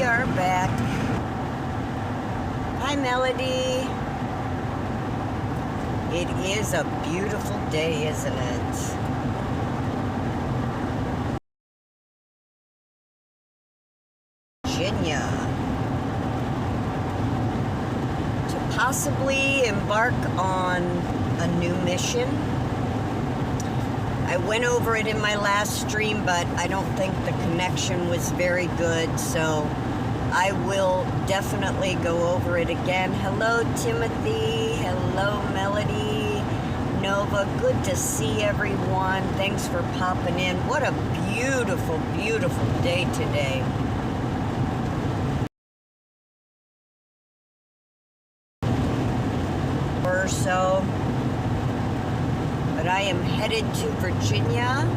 We are back. Hi, Melody. It is a beautiful day, isn't it? Virginia. To possibly embark on a new mission. I went over it in my last stream, but I don't think the connection was very good, so I will definitely go over it again. Hello, Timothy. Hello, Melody. Nova, good to see everyone. Thanks for popping in. What a beautiful, beautiful day today. Or so. But I am headed to Virginia.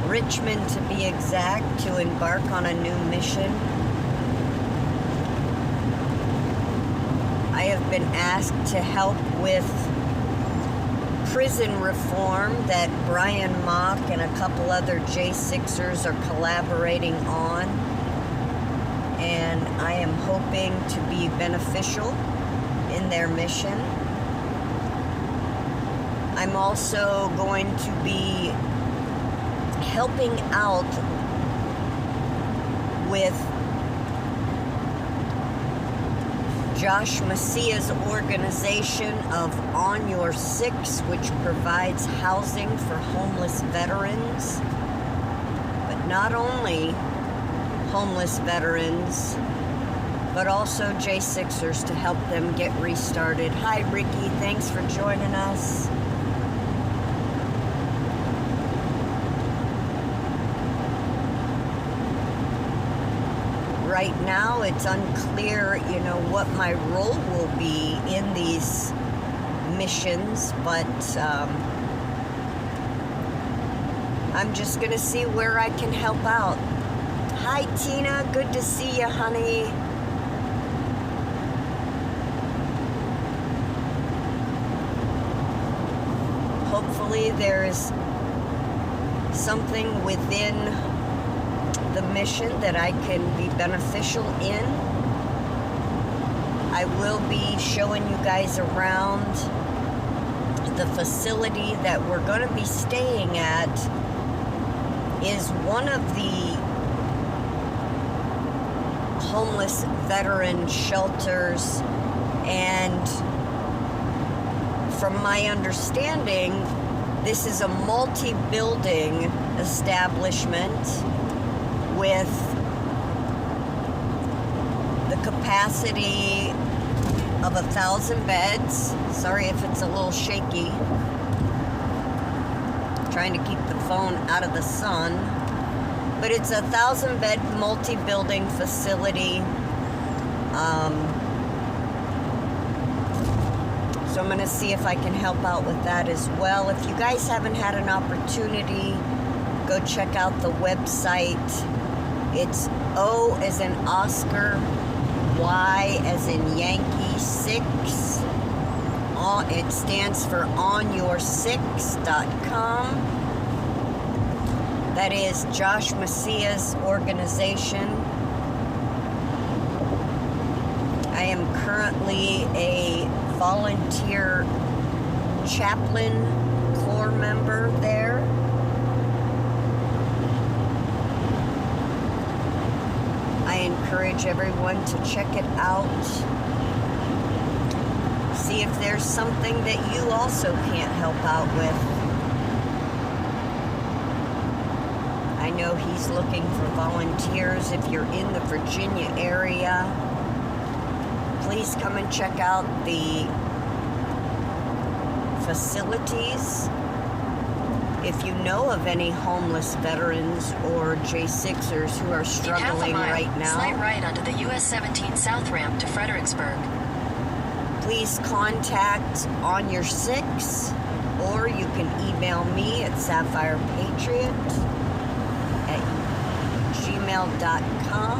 Richmond to be exact, to embark on a new mission. I have been asked to help with prison reform that Brian Mock and a couple other J6ers are collaborating on. And I am hoping to be beneficial in their mission. I'm also going to be helping out with Josh Macia's organization of On Your Six, which provides housing for homeless veterans, but not only homeless veterans, but also J6ers to help them get restarted. Hi, Ricky. Thanks for joining us. Right now, it's unclear, what my role will be in these missions, but I'm just going to see where I can help out. Hi, Tina. Good to see you, honey. Hopefully there's something within the mission that I can be beneficial in. I will be showing you guys around the facility that we're going to be staying at. Is one of the homeless veteran shelters, and from my understanding, this is a multi-building establishment with the capacity of 1,000 beds. Sorry if it's a little shaky. Trying to keep the phone out of the sun. But it's a 1,000-bed multi-building facility. So I'm going to see if I can help out with that as well. If you guys haven't had an opportunity, go check out the website. It's O as in Oscar, Y as in Yankee, 6. It stands for OnYour6.com. That is Josh Macia's organization. I am currently a volunteer chaplain corps member there. I encourage everyone to check it out. See if there's something that you also can't help out with. I know he's looking for volunteers. If you're in the Virginia area, please come and check out the facilities. If you know of any homeless veterans or J6ers who are struggling right now, slight right onto the US 17 South ramp to Fredericksburg. Please contact On Your Six, or you can email me at sapphirepatriot@gmail.com.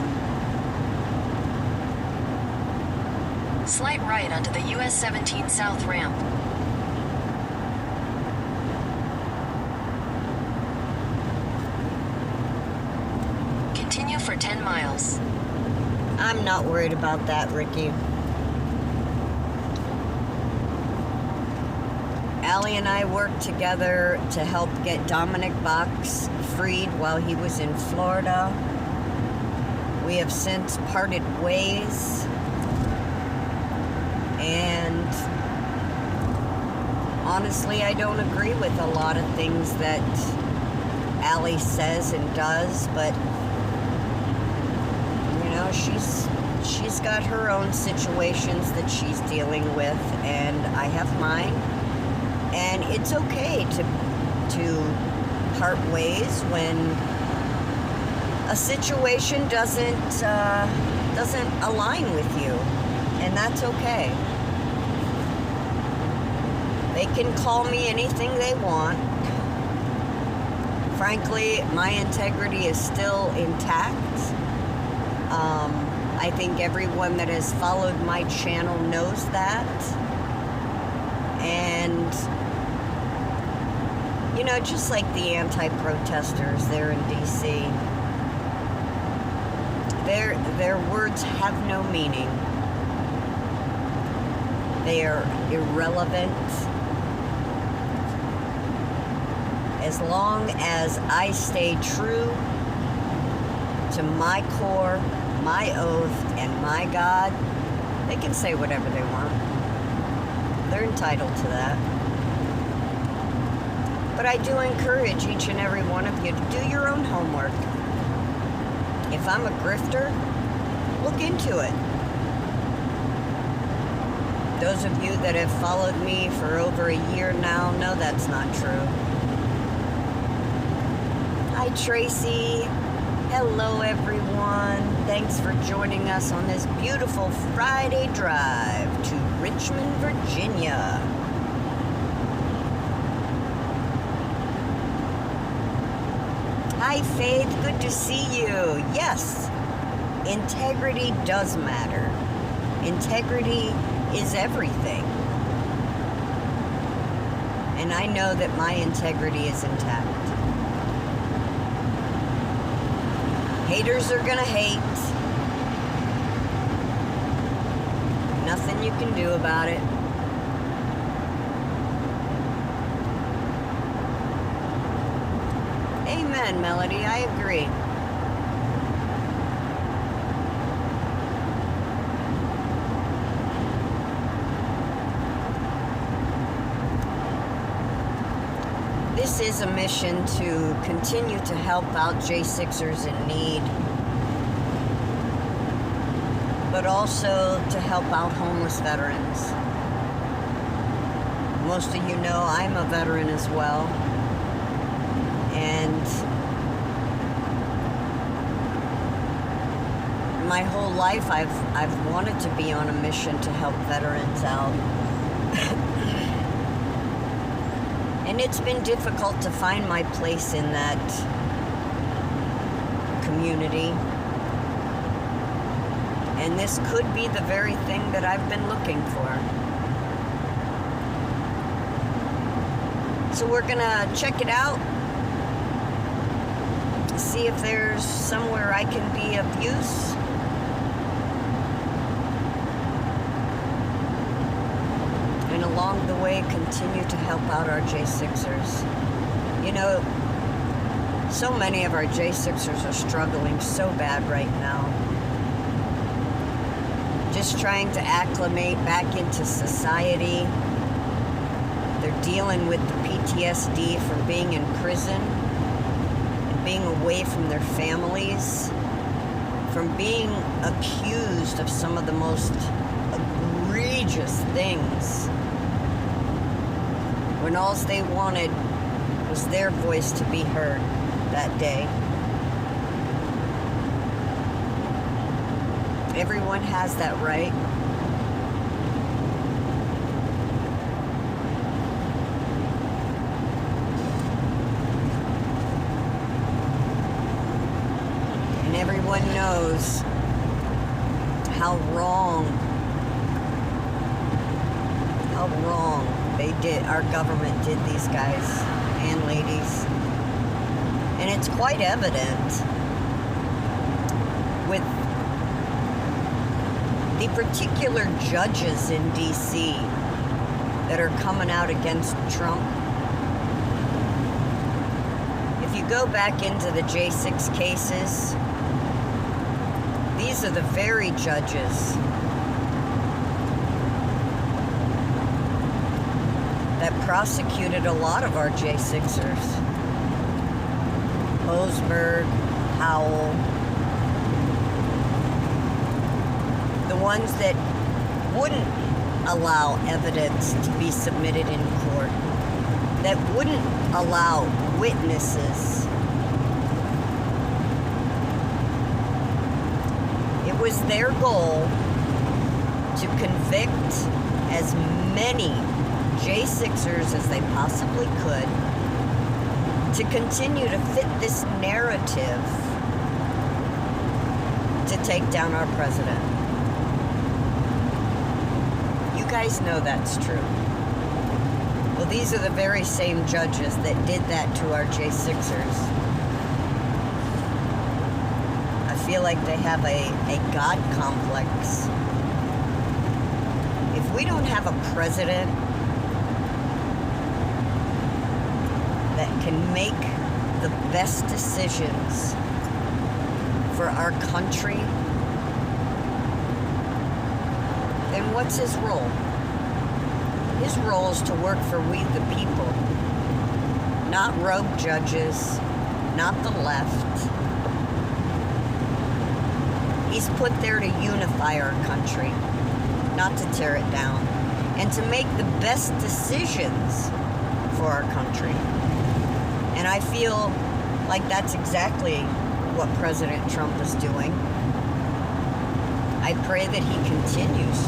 Slight right onto the US 17 South ramp. I'm not worried about that, Ricky. Allie and I worked together to help get Dominic Box freed while he was in Florida. We have since parted ways. And honestly, I don't agree with a lot of things that Allie says and does, but you know, she's got her own situations that she's dealing with, and I have mine. And it's okay to part ways when a situation doesn't align with you, and that's okay. They can call me anything they want. Frankly, my integrity is still intact. I think everyone that has followed my channel knows that. And, you know, just like the anti-protesters there in D.C., their words have no meaning. They are irrelevant. As long as I stay true to my core, my oath, and my God, they can say whatever they want. They're entitled to that. But I do encourage each and every one of you to do your own homework. If I'm a grifter, look into it. Those of you that have followed me for over a year now know that's not true. Hi, Tracy. Hello, everyone. Thanks for joining us on this beautiful Friday drive to Richmond, Virginia. Hi, Faith. Good to see you. Yes, integrity does matter. Integrity is everything. And I know that my integrity is intact. Haters are gonna hate. Nothing you can do about it. Amen, Melody. I agree. This is a mission to continue to help out J6ers in need, but also to help out homeless veterans. Most of you know I'm a veteran as well, and my whole life I've wanted to be on a mission to help veterans out. And it's been difficult to find my place in that community. And this could be the very thing that I've been looking for. So we're gonna check it out, see if there's somewhere I can be of use. And along the way, continue to help out our J6ers. You know, so many of our J6ers are struggling so bad right now. Just trying to acclimate back into society. They're dealing with the PTSD from being in prison, and being away from their families, from being accused of some of the most egregious things, when all they wanted was their voice to be heard that day. Everyone has that right. And everyone knows how wrong our government did these guys and ladies. And it's quite evident with the particular judges in D.C. that are coming out against Trump, if you go back into the J6 cases, these are the very judges that prosecuted a lot of our J6ers. Osberg, Howell, the ones that wouldn't allow evidence to be submitted in court, that wouldn't allow witnesses. It was their goal to convict as many J6ers as they possibly could to continue to fit this narrative to take down our president. You guys know that's true. Well, these are the very same judges that did that to our J6ers. I feel like they have a God complex. If we don't have a president that can make the best decisions for our country, then what's his role? His role is to work for we the people, not rogue judges, not the left. He's put there to unify our country, not to tear it down, and to make the best decisions for our country. And I feel like that's exactly what President Trump is doing. I pray that he continues.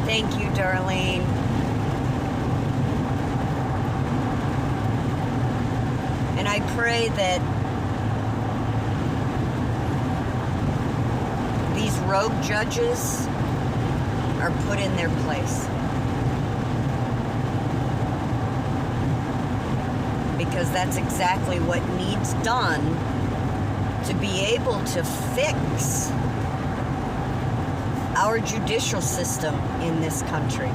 Thank you, Darlene. And I pray that these rogue judges are put in their place. Because that's exactly what needs done to be able to fix our judicial system in this country.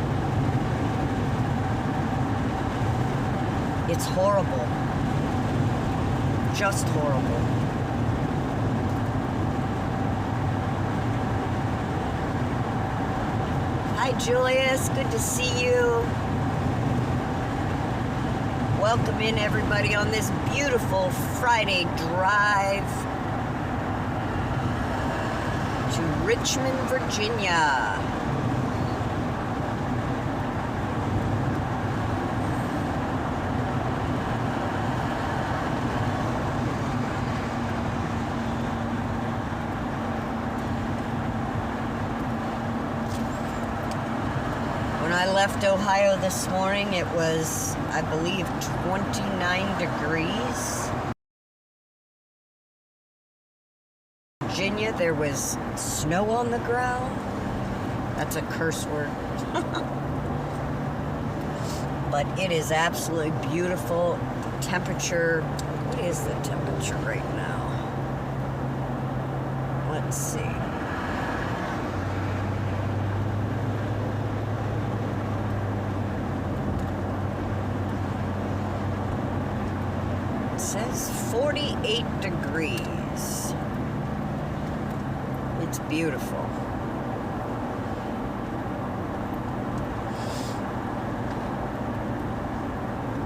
It's horrible. Just horrible. Hi, Julius. Good to see you. Welcome in, everybody, on this beautiful Friday drive to Richmond, Virginia. When I left Ohio this morning, it was, I believe, 29 degrees. Virginia, there was snow on the ground. That's a curse word. But it is absolutely beautiful. Temperature, what is the temperature right now? Let's see. It says 48 degrees. It's beautiful.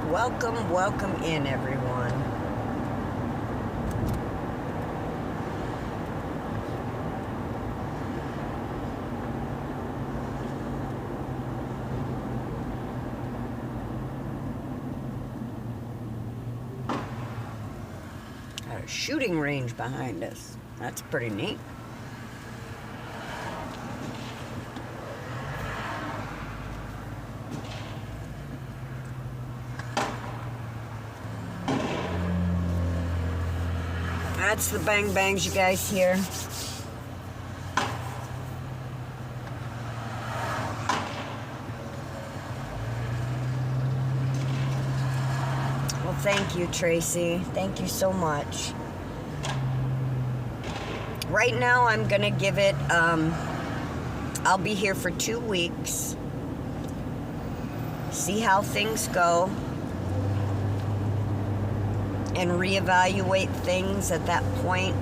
Welcome, welcome in, everyone. Got a shooting range behind us. That's pretty neat. That's the bang bangs you guys hear. Well, thank you, Tracy. Thank you so much. right now I'm gonna give it, I'll be here for 2 weeks. See how things go. And reevaluate things at that point.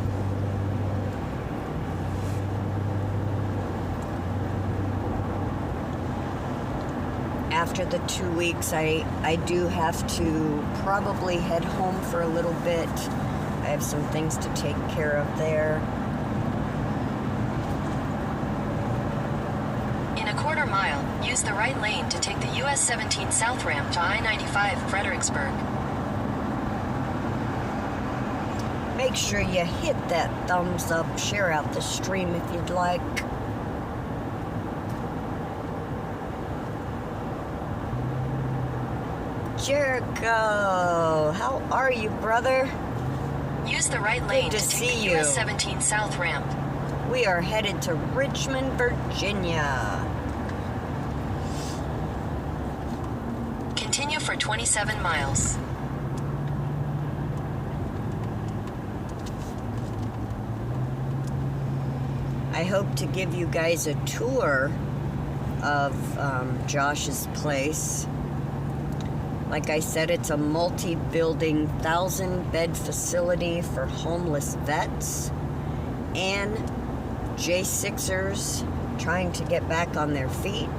After the 2 weeks, I do have to probably head home for a little bit. I have some things to take care of there. In a quarter mile, use the right lane to take the US 17 South Ramp to I-95 Fredericksburg. Make sure you hit that thumbs up, share out the stream if you'd like. Jericho, how are you, brother? Use the right lane Good to to take see the US you. 17 South Ramp. We are headed to Richmond, Virginia. Continue for 27 miles. I hope to give you guys a tour of Josh's place. Like I said, it's a multi-building, 1,000-bed facility for homeless vets and J6ers trying to get back on their feet.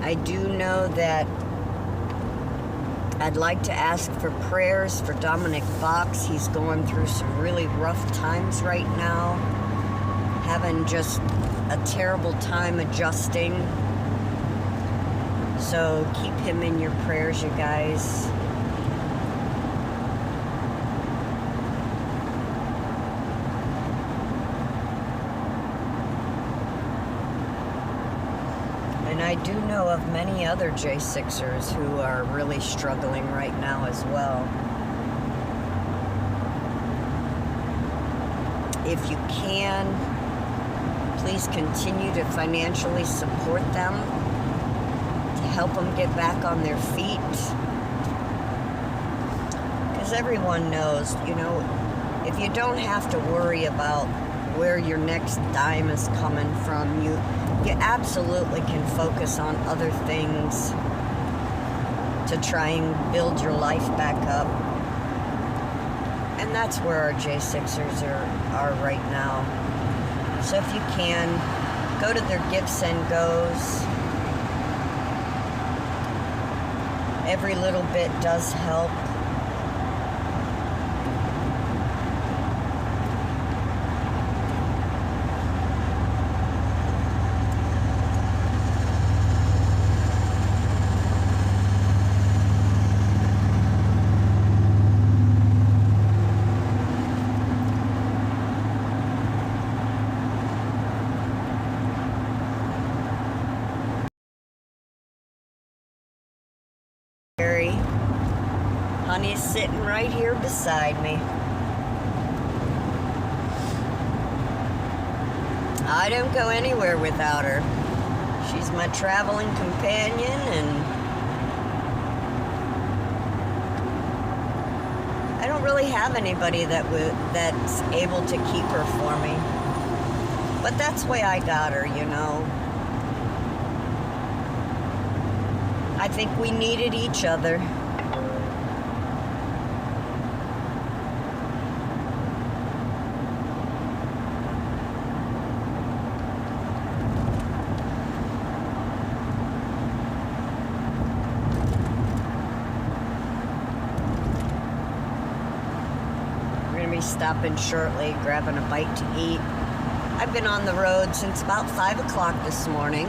I do know that I'd like to ask for prayers for Dominic Fox. He's going through some really rough times right now, having just a terrible time adjusting. So keep him in your prayers, you guys. And I do know of many other J6ers who are really struggling right now as well. If you can, please continue to financially support them to help them get back on their feet. Because everyone knows, you know, if you don't have to worry about where your next dime is coming from, you absolutely can focus on other things to try and build your life back up. And that's where our J6ers are right now. So if you can, go to their Gifts and Goes. Every little bit does help. Honey's sitting right here beside me. I don't go anywhere without her. She's my traveling companion, and I don't really have anybody that's able to keep her for me. But that's the way I got her, you know. I think we needed each other. Stopping shortly, grabbing a bite to eat. I've been on the road since about 5 o'clock this morning.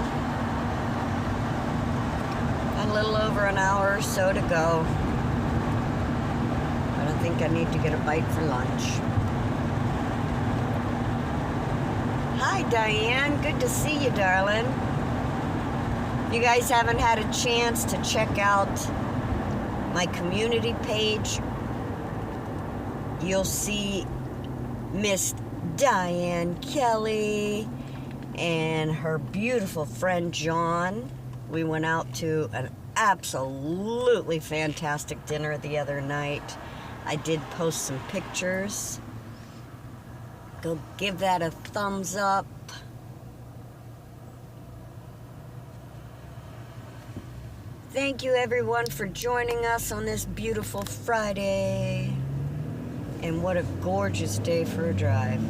A little over an hour or so to go. But I think I need to get a bite for lunch. Hi, Diane. Good to see you, darling. If you guys haven't had a chance to check out my community page, you'll see Miss Diane Kelly and her beautiful friend John. We went out to absolutely fantastic dinner the other night. I did post some pictures. Go give that a thumbs up. Thank you everyone for joining us on this beautiful Friday. And what a gorgeous day for a drive.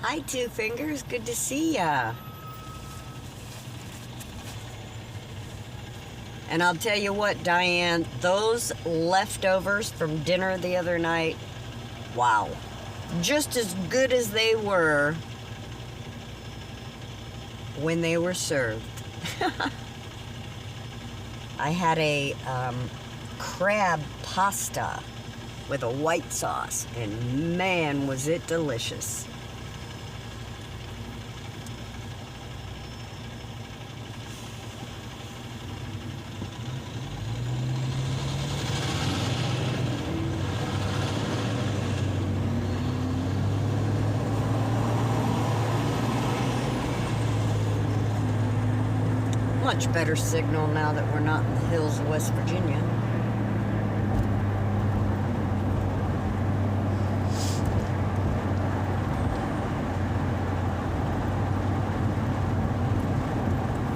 Hi, Two Fingers. Good to see ya. And I'll tell you what, Diane, those leftovers from dinner the other night, wow. Just as good as they were when they were served. I had a crab pasta with a white sauce, and man, was it delicious. Much better signal now that we're not in the hills of West Virginia.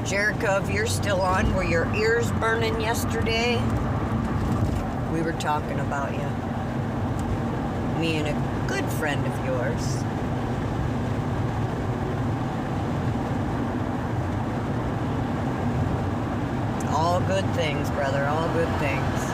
Jericho, if you're still on, were your ears burning yesterday? We were talking about you. Me and a good friend of yours. All good things, brother, all good things.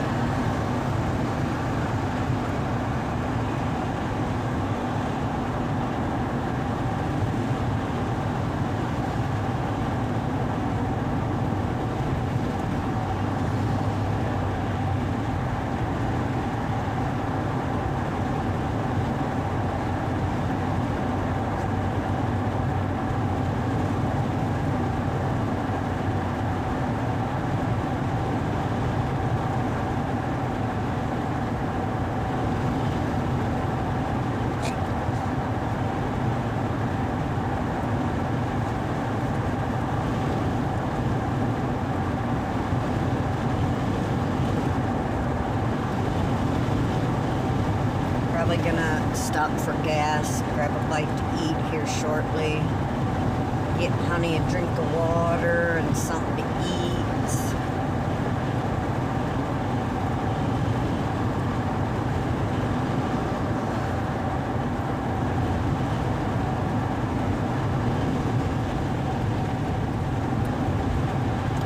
Probably gonna stop for gas, grab a bite to eat here shortly. Get honey a drink of water and something to eat.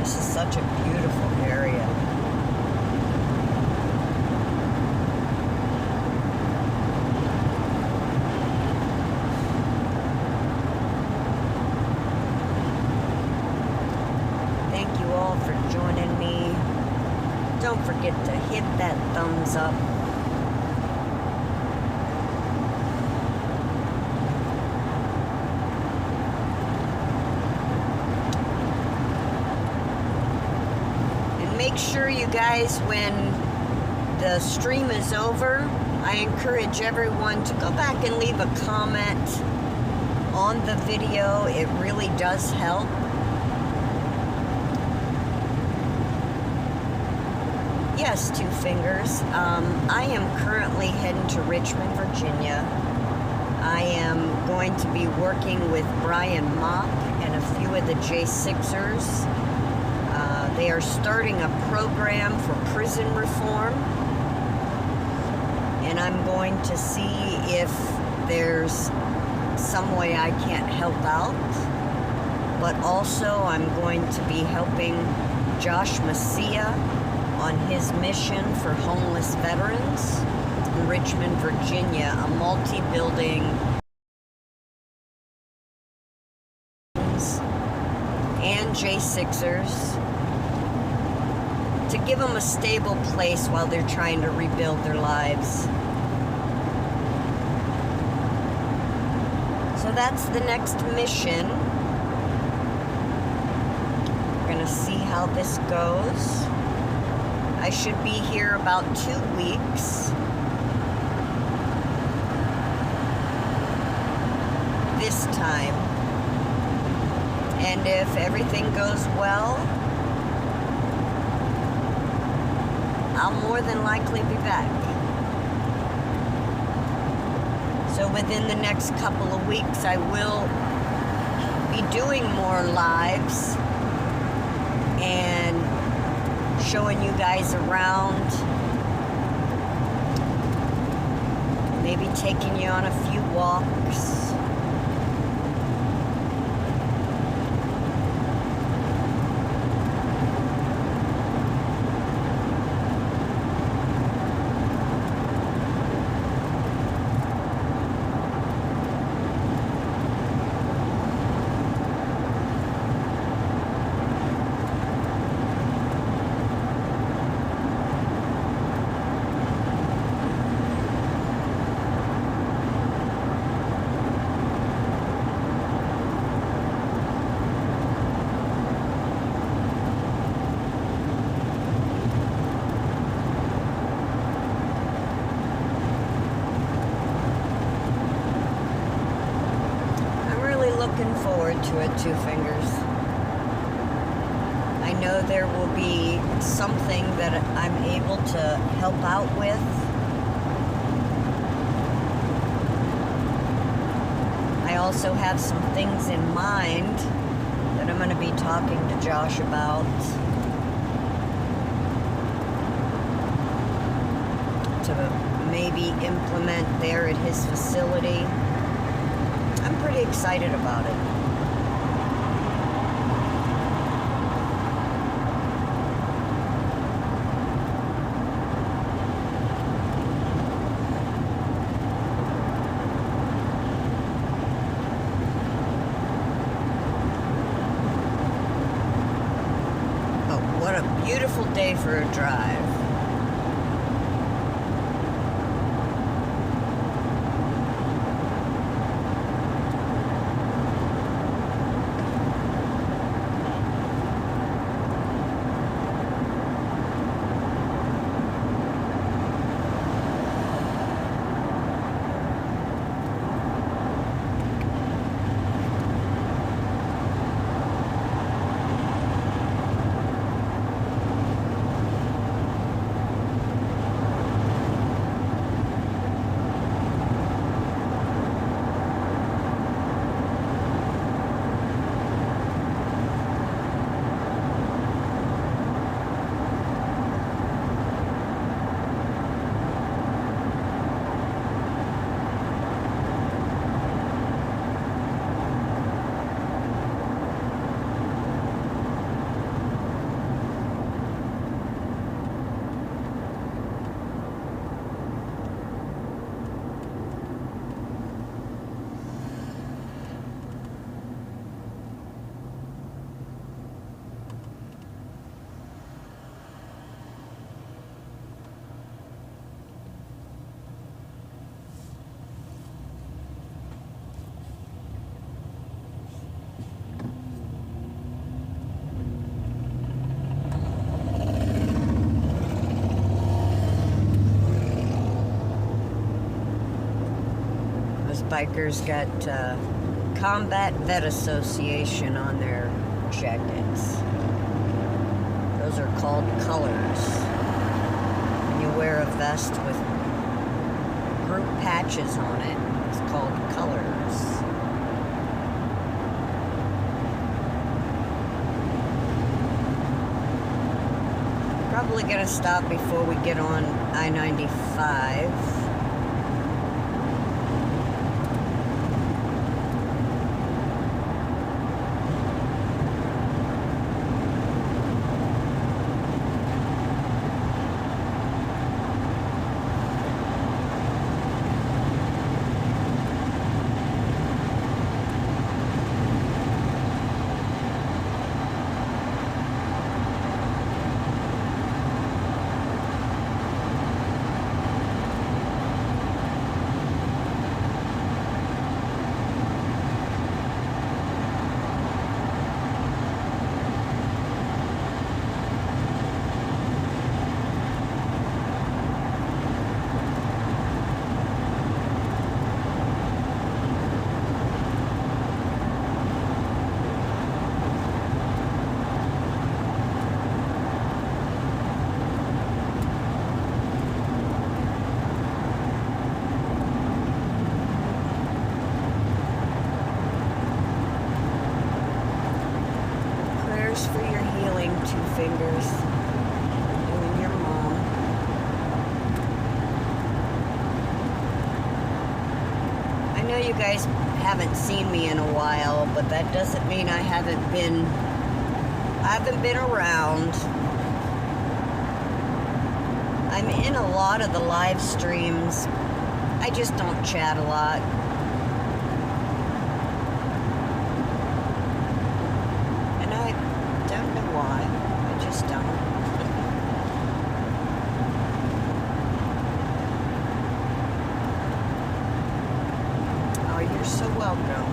This is such a beautiful area. For joining me. Don't forget to hit that thumbs up. And make sure you guys, when the stream is over, I encourage everyone to go back and leave a comment on the video. It really does help. Yes, Two Fingers. I am currently heading to Richmond, Virginia. I am going to be working with Brian Mock and a few of the J6ers. They are starting a program for prison reform, and I'm going to see if there's some way I can't help out. But also I'm going to be helping Josh Messia on his mission for homeless veterans in Richmond, Virginia, a multi-building and J6ers to give them a stable place while they're trying to rebuild their lives. So that's the next mission. We're gonna see how this goes. I should be here about 2 weeks. This time. And if everything goes well, I'll more than likely be back. So within the next couple of weeks, I will be doing more lives and showing you guys around, maybe taking you on a few walks. Looking forward to it, Two Fingers. I know there will be something that I'm able to help out with. I also have some things in mind that I'm going to be talking to Josh about to maybe implement there at his facility. I'm pretty excited about it. Oh, what a beautiful day for a drive. Bikers got Combat Vet Association on their jackets. Those are called colors. And you wear a vest with group patches on it. It's called colors. probably going to stop before we get on I-95. For your healing, Two Fingers. You and your mom. I know you guys haven't seen me in a while, but that doesn't mean I haven't been around. I'm in a lot of the live streams. I just don't chat a lot. You're so welcome.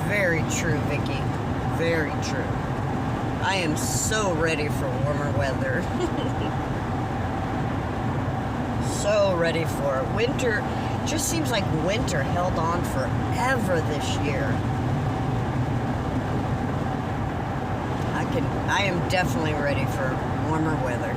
Very true, Vicky. Very true. I am so ready for warmer weather. So ready for it. Winter, just seems like winter held on forever this year. I am definitely ready for warmer weather.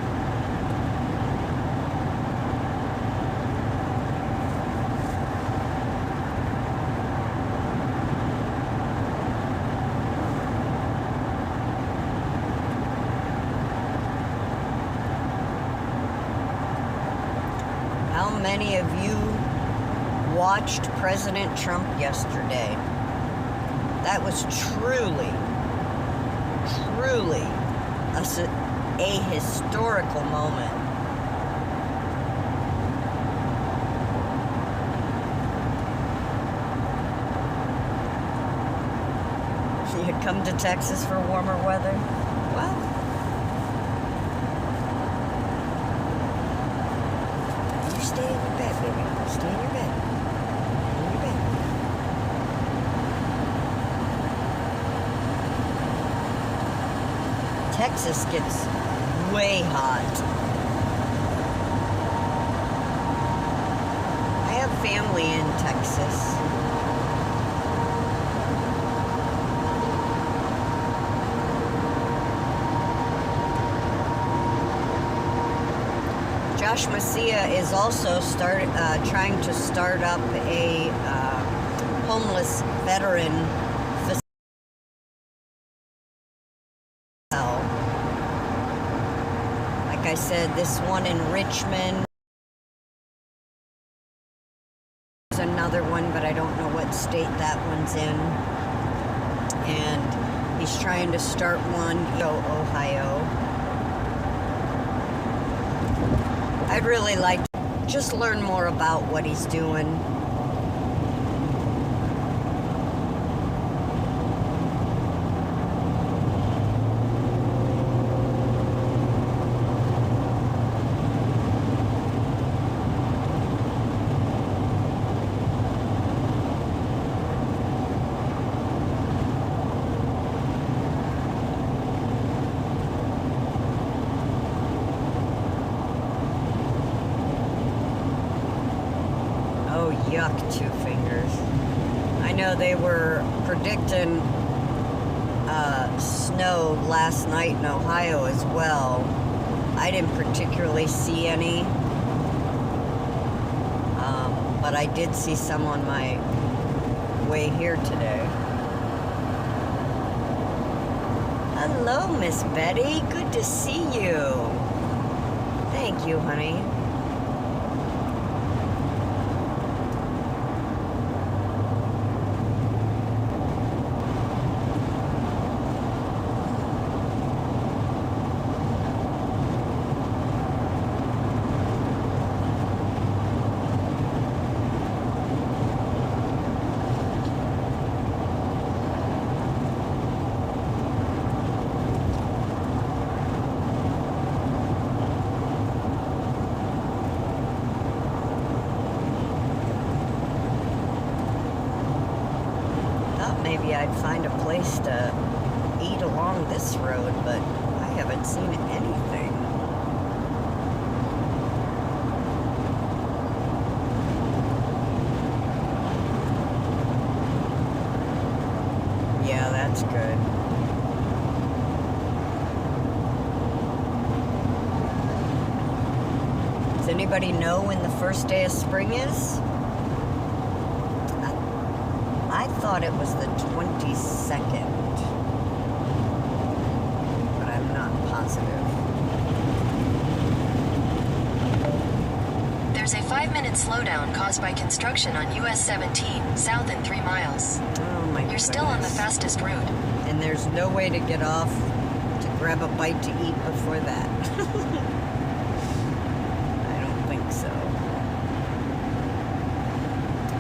How many of you watched President Trump yesterday? That was truly a historical moment. You come to Texas for warmer weather? Well, you stay in your bed, baby. Stay in your bed. In your bed. Texas gets way hot. I have family in Texas. Josh Macia is also trying to start up a homeless veteran I said, this one in Richmond. There's another one, but I don't know what state that one's in. And he's trying to start one in Ohio. I'd really like to just learn more about what he's doing. Oh, yuck, Two Fingers. I know they were predicting snow last night in Ohio as well. I didn't particularly see any, but I did see some on my way here today. Hello, Miss Betty. Good to see you. Thank you, honey. Maybe I'd find a place to eat along this road, but I haven't seen anything. Yeah, that's good. Does anybody know when the first day of spring is? I thought it was the 22nd, but I'm not positive. There's a 5-minute slowdown caused by construction on US 17, south in 3 miles. Oh my You're still on the fastest route. And there's no way to get off to grab a bite to eat before that. I don't think so.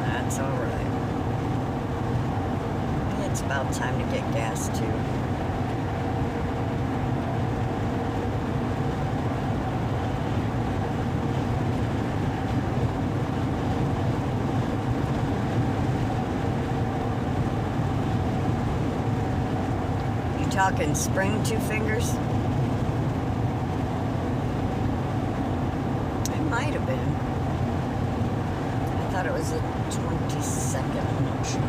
That's all right. It's about time to get gas too. You talking spring, Two Fingers? It might have been. I thought it was the 22nd. I'm not sure.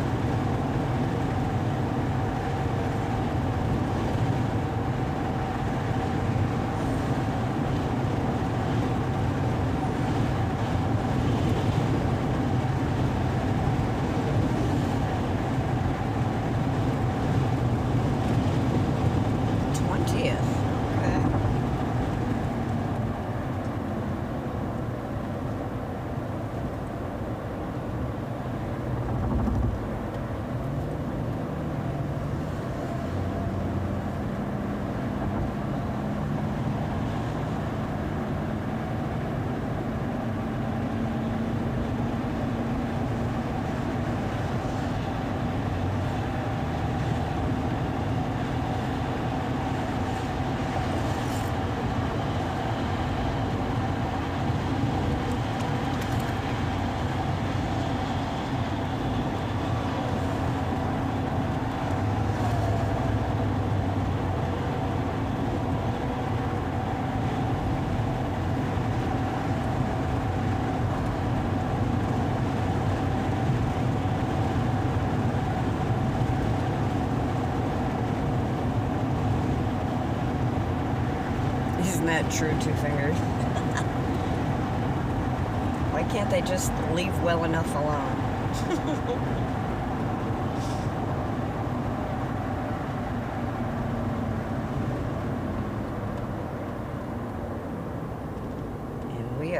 Isn't that true, Two Fingers? Why can't they just leave well enough alone?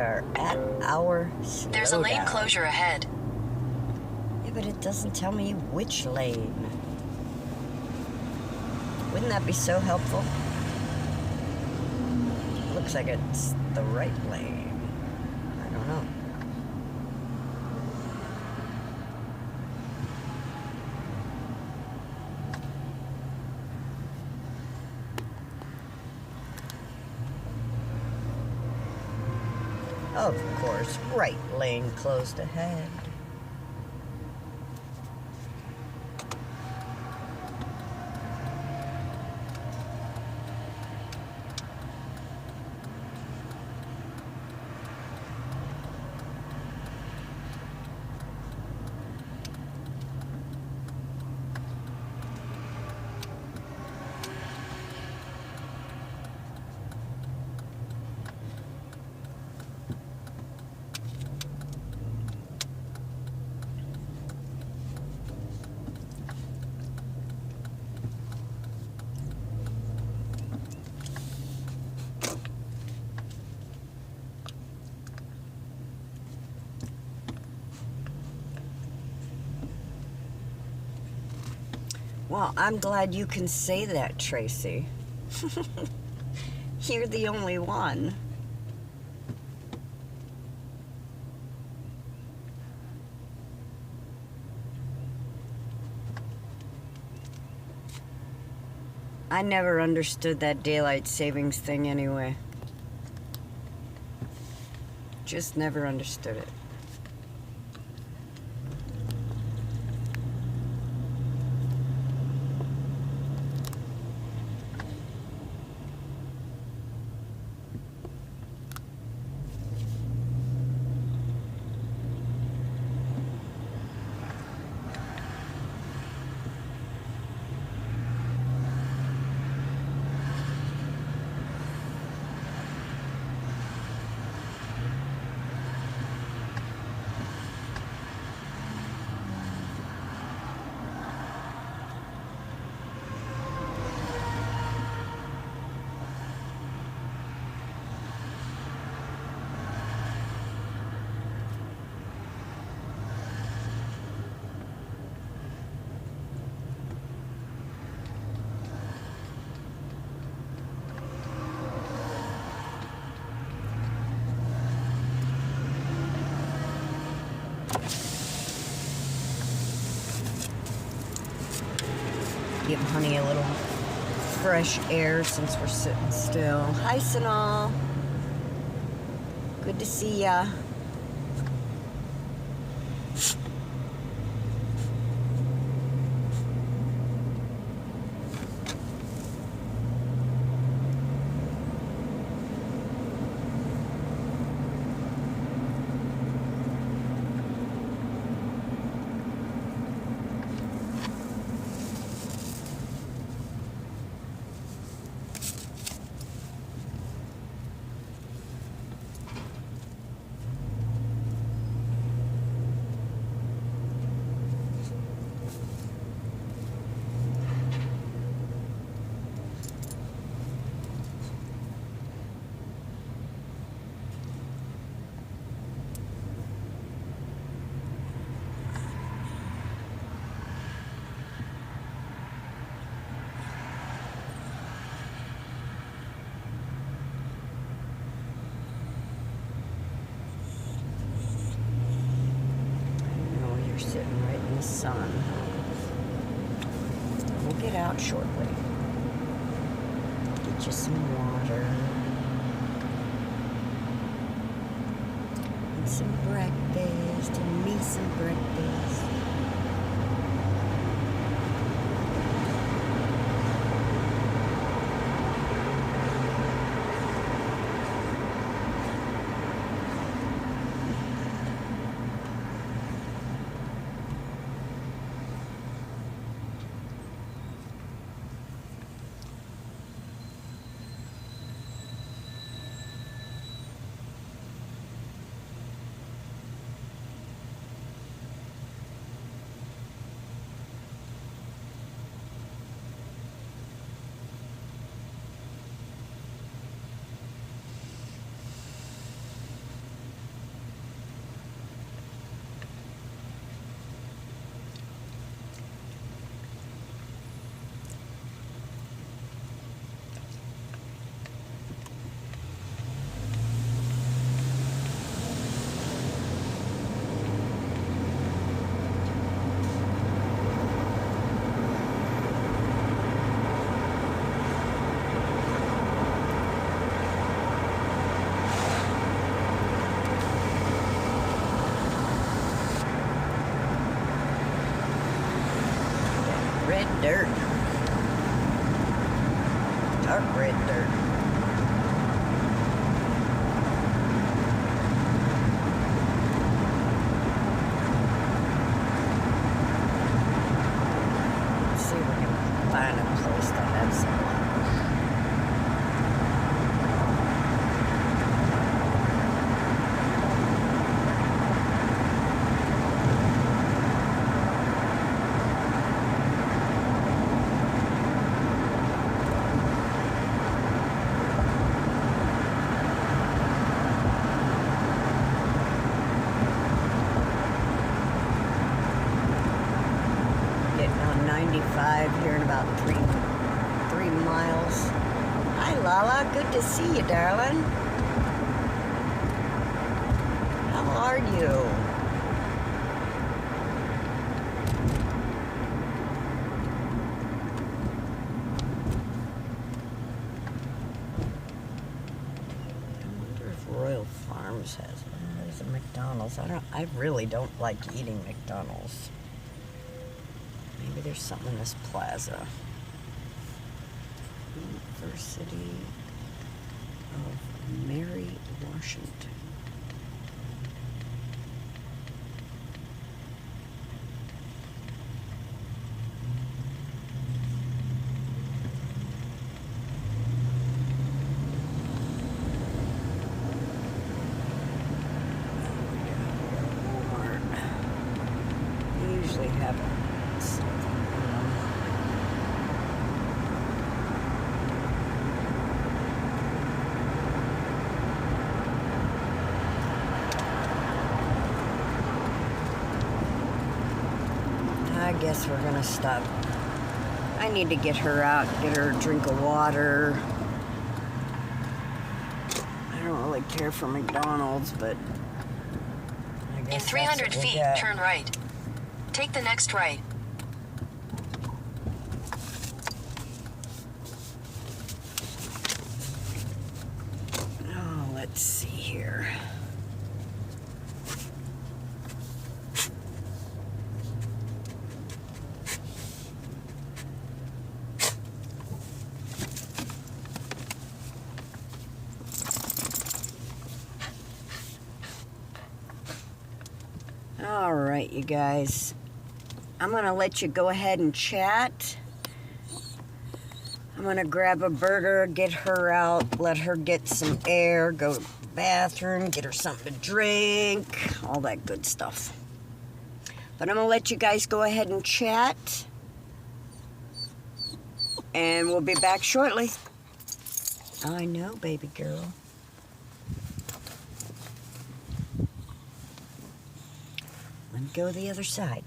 are at our There's a lane slowdown. closure ahead. Yeah, but it doesn't tell me which lane. Wouldn't that be so helpful? Looks like it's the right lane. I don't know. Of course, right lane closed ahead. Well, I'm glad you can say that, Tracy. You're the only one. I never understood that daylight savings thing anyway. Just never understood it. Give Honey a little fresh air since we're sitting still. Hi, Sanal. Good to see ya. Sitting right in the sun. We'll get out shortly. Get you some water. And some breakfast. And me some breakfast. I-95 here in about three miles. Hi, Lala. Good to see you, darling. How are you? Royal Farms has one. There's a McDonald's. I really don't like eating McDonald's. Maybe there's something in this plaza. University of Mary Washington. Usually have something. I guess we're gonna stop. I need to get her out, get her a drink of water. I don't really care for McDonald's, but I guess In 300 that's what we'll feet, get. turn right. Take the next right. Oh, let's see here. All right, you guys. I'm going to let you go ahead and chat. I'm going to grab a burger, get her out, let her get some air, go to the bathroom, get her something to drink, all that good stuff. But I'm going to let you guys go ahead and chat. And we'll be back shortly. I know, baby girl. Let me go to the other side.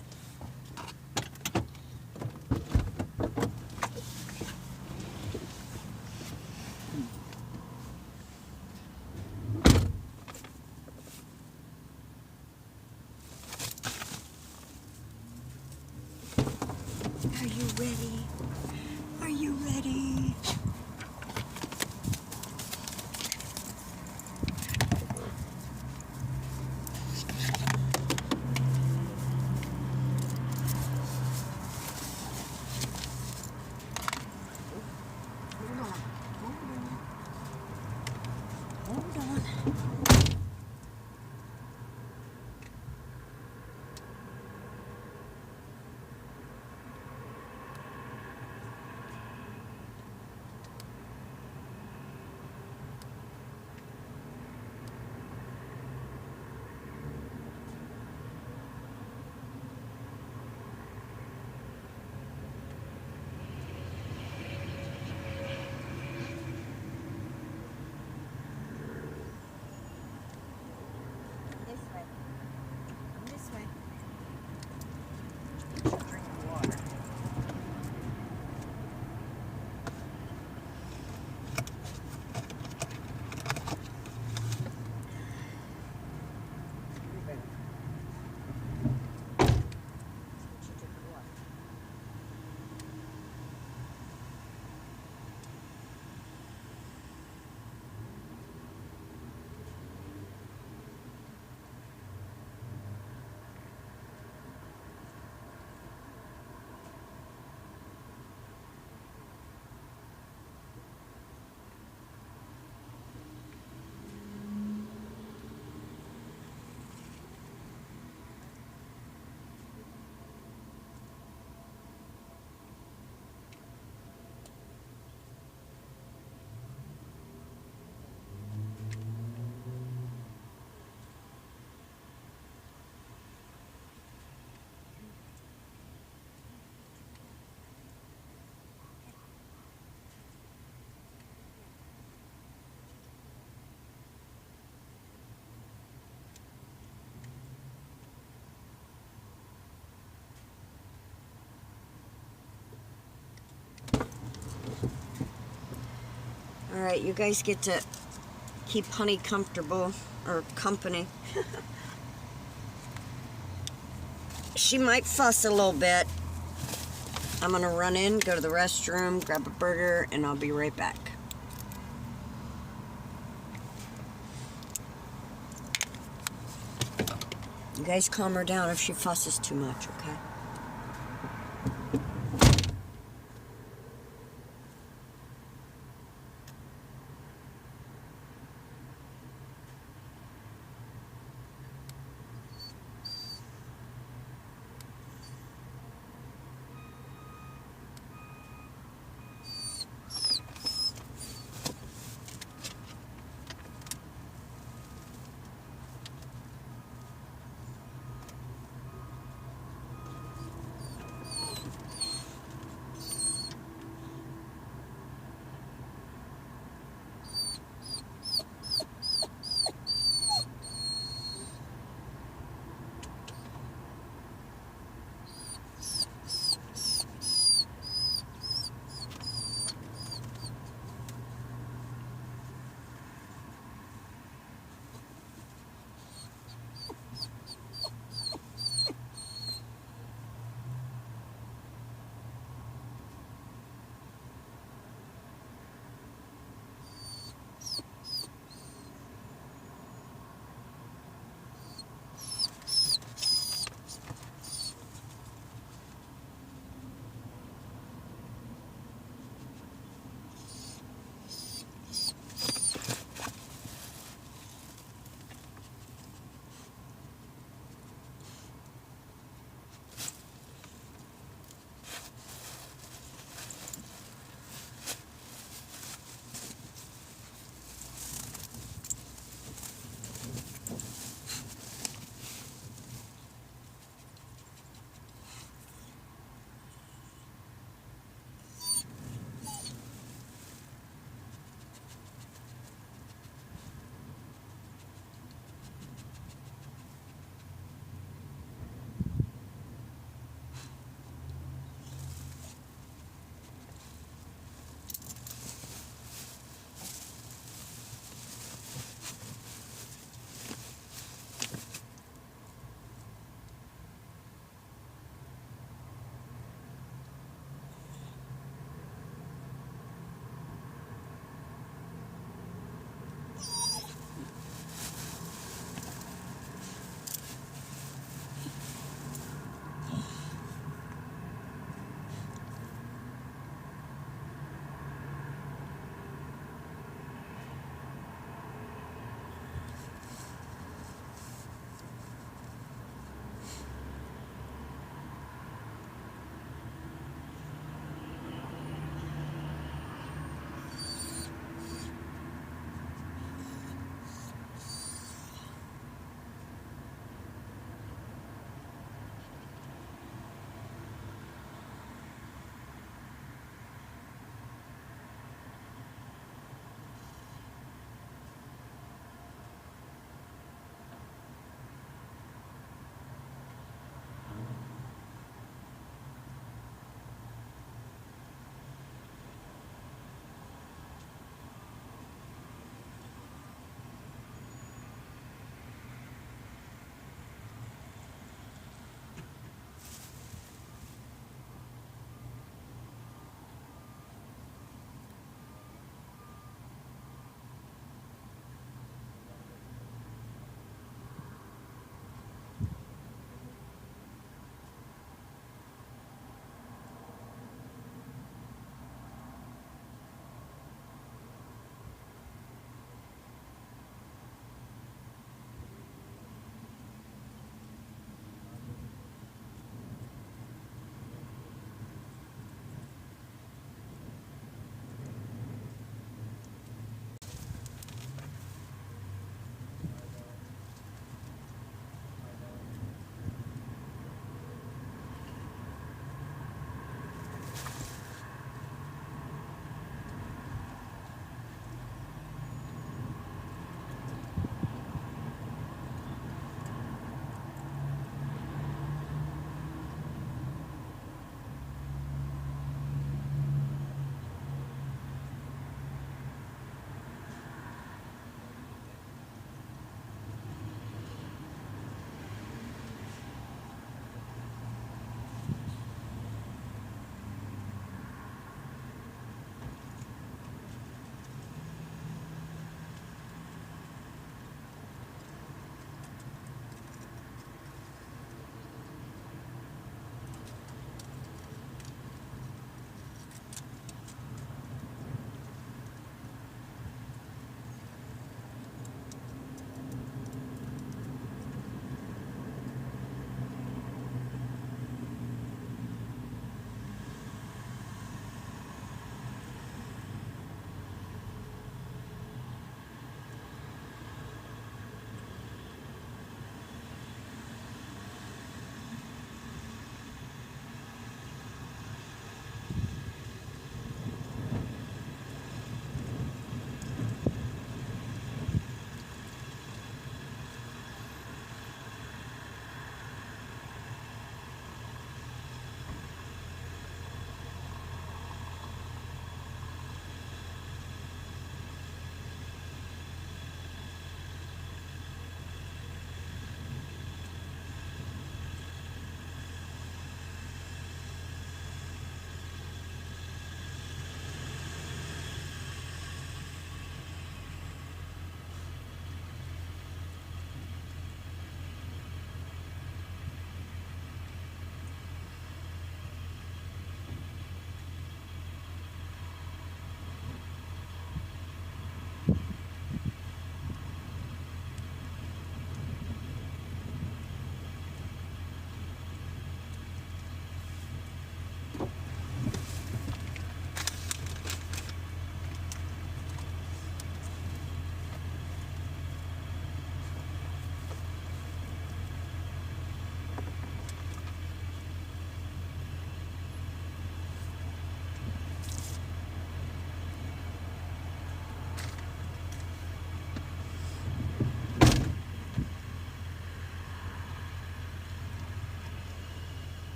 Are you ready? Are you ready? Hold on. Alright, you guys get to keep Honey comfortable, or company. She might fuss a little bit. I'm gonna run in, go to the restroom, grab a burger, and I'll be right back. You guys calm her down if she fusses too much, okay?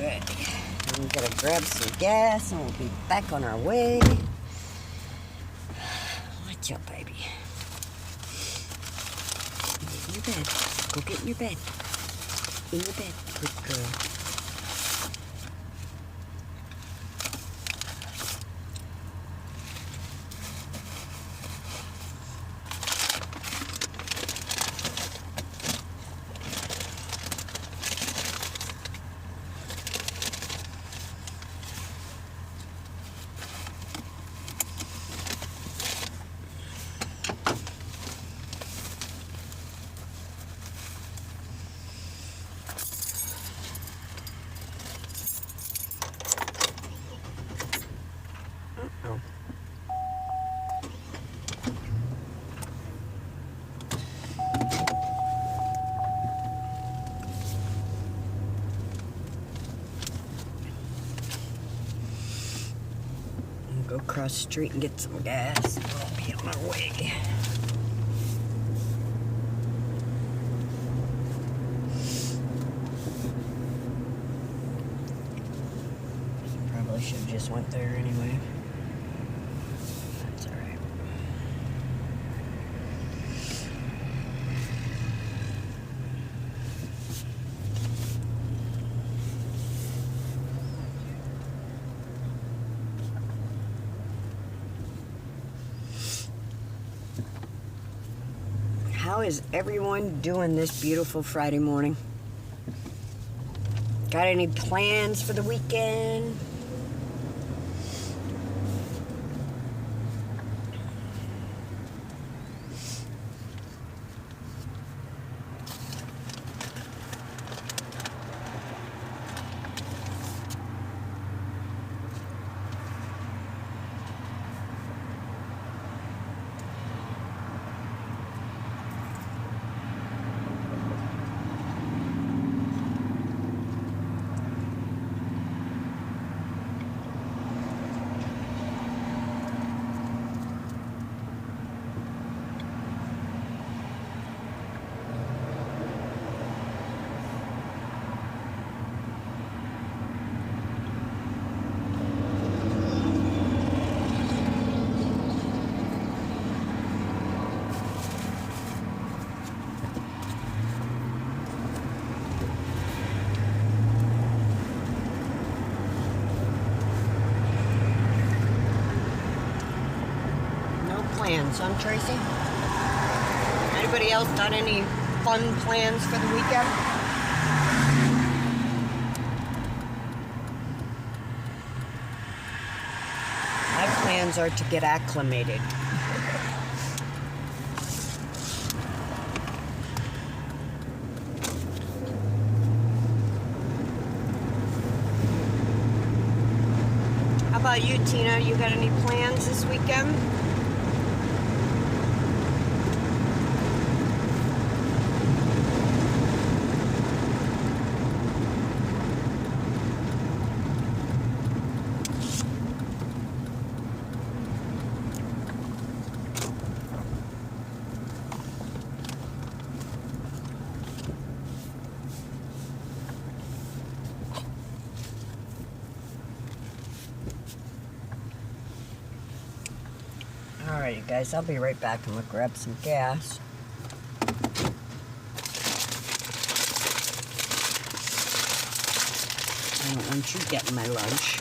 Alright. We gotta grab some gas and we'll be back on our way. Watch out, baby. Get in your bed. Go get in your bed. In your bed. Good girl. Uh-oh. Go across the street and get some gas. We'll be on our way. Probably should have just went there anyway. That's alright. How is everyone doing this beautiful Friday morning? Got any plans for the weekend? Plans, huh, Tracy? Anybody else got any fun plans for the weekend? My plans are to get acclimated. How about you, Tina? You got any plans this weekend? Alright, you guys, I'll be right back. I'm gonna grab some gas. I don't want you getting my lunch.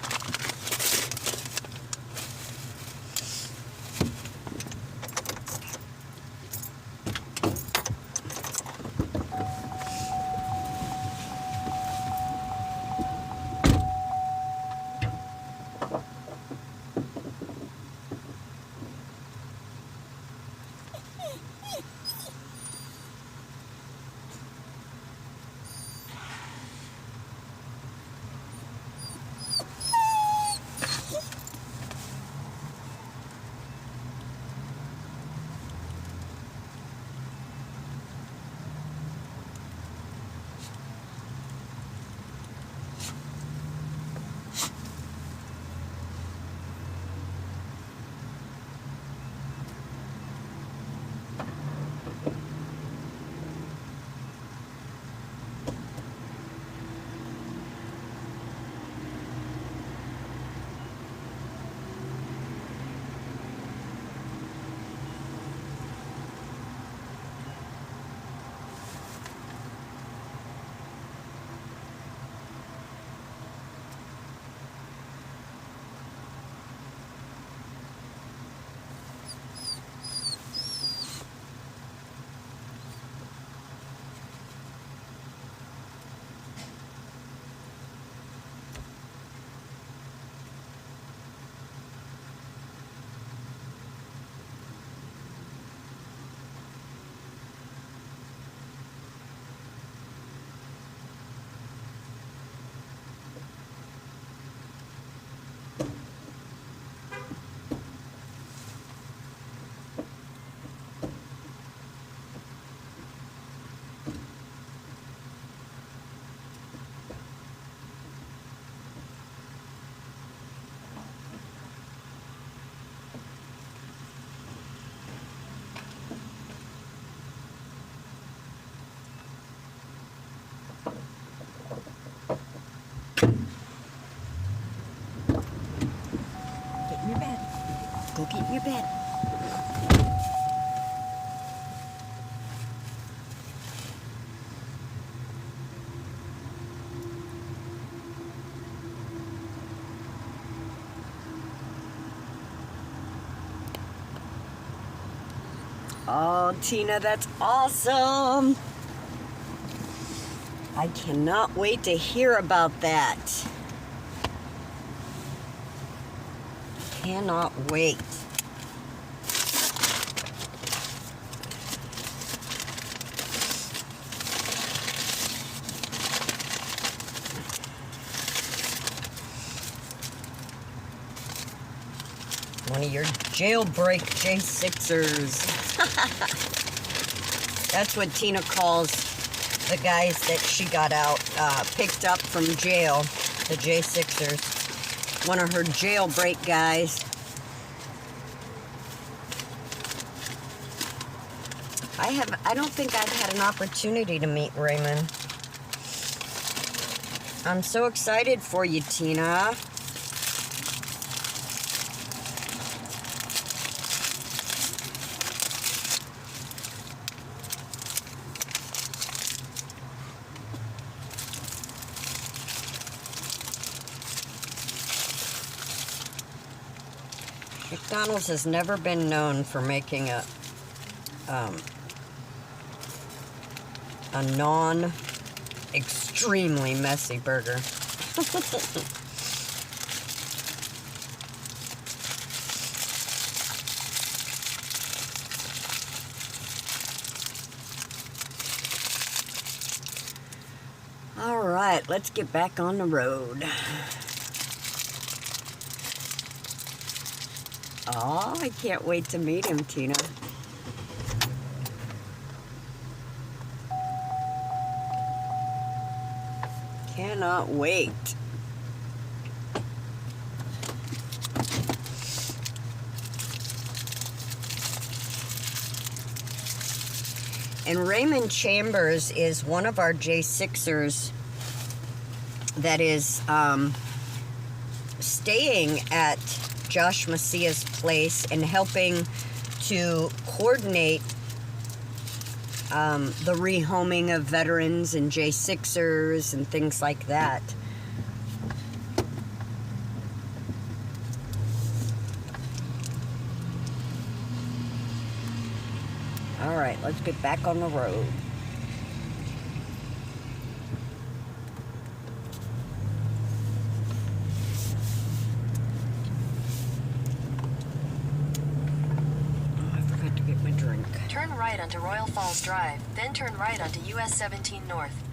Go get in your bed. Oh, Tina, that's awesome. I cannot wait to hear about that. Cannot wait. One of your jailbreak J6ers. That's what Tina calls the guys that she got out, picked up from jail, the J6ers. One of her jailbreak guys. I don't think I've had an opportunity to meet Raymond. I'm so excited for you, Tina. McDonald's has never been known for making a non-extremely messy burger. All right, let's get back on the road. Oh, I can't wait to meet him, Tina. Cannot wait. And Raymond Chambers is one of our J6ers that is staying at Josh Macia's place and helping to coordinate the rehoming of veterans and J6ers and things like that. All right, let's get back on the road. Turn right onto Royal Falls Drive, then turn right onto US 17 North.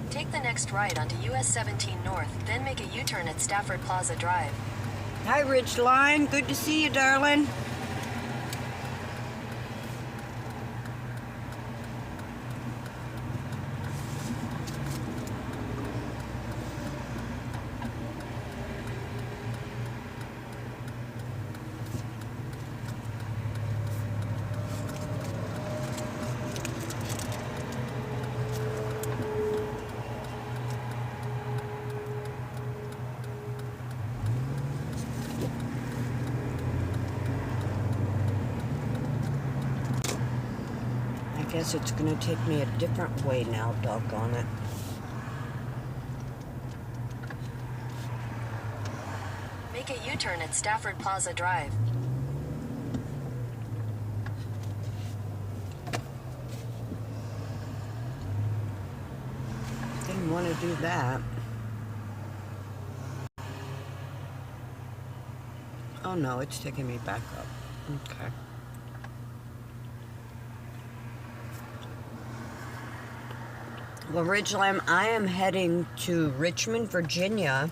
Take the next right onto US 17 North, then make a U-turn at Stafford Plaza Drive. Hi, Ridgeline. Good to see you, darling. I guess it's gonna take me a different way now, doggone it. Make a U-turn at Stafford Plaza Drive. Didn't want to do that. Oh no, it's taking me back up. Okay. Well, Ridgeline, I am heading to Richmond, Virginia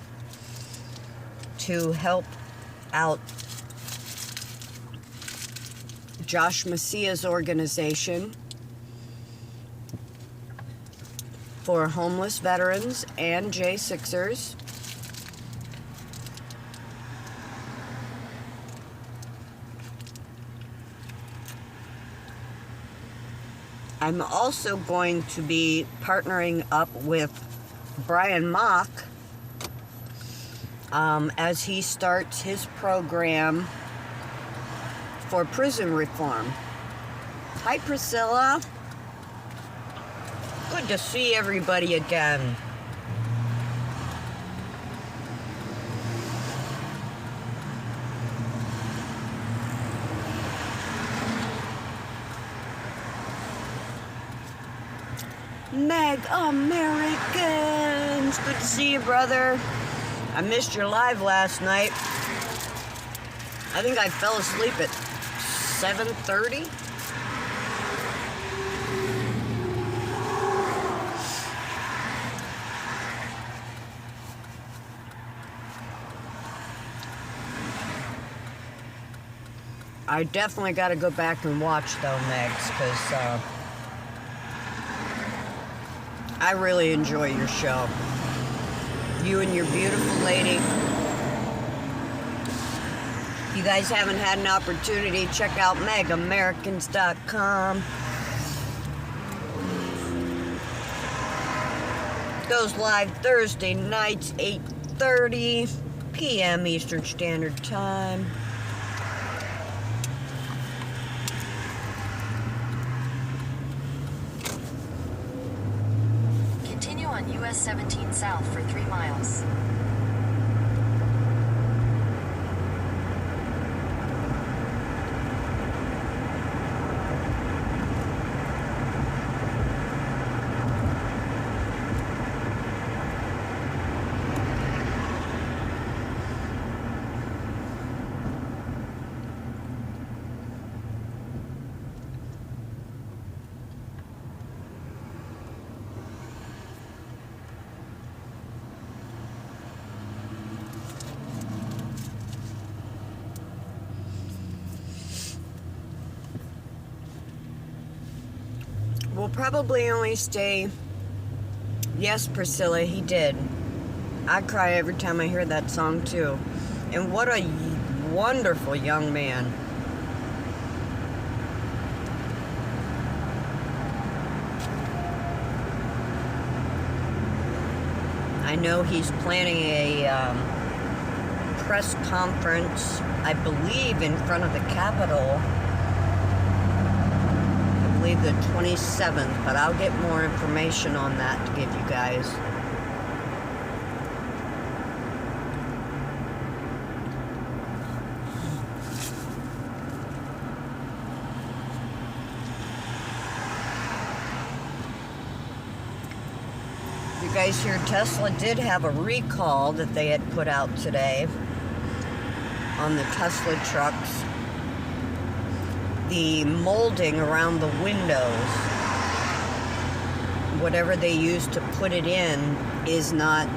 to help out Josh Macia's organization for homeless veterans and J6ers. I'm also going to be partnering up with Brian Mock as he starts his program for prison reform. Hi, Priscilla. Good to see everybody again. Meg Americans. Good to see you, brother. I missed your live last night. I think I fell asleep at 7:30. I definitely got to go back and watch though, Megs, because I really enjoy your show. You and your beautiful lady. If you guys haven't had an opportunity, check out megamericans.com. Goes live Thursday nights, 8:30 p.m. Eastern Standard Time. Continue on US 17 South for 3 miles. We'll probably only stay. Yes, Priscilla, he did. I cry every time I hear that song too. And what a wonderful young man. I know he's planning a press conference, I believe, in front of the Capitol. I believe the 27th, but I'll get more information on that to give you guys. You guys hear Tesla did have a recall that they had put out today on the Tesla trucks. The molding around the windows, whatever they use to put it in, is not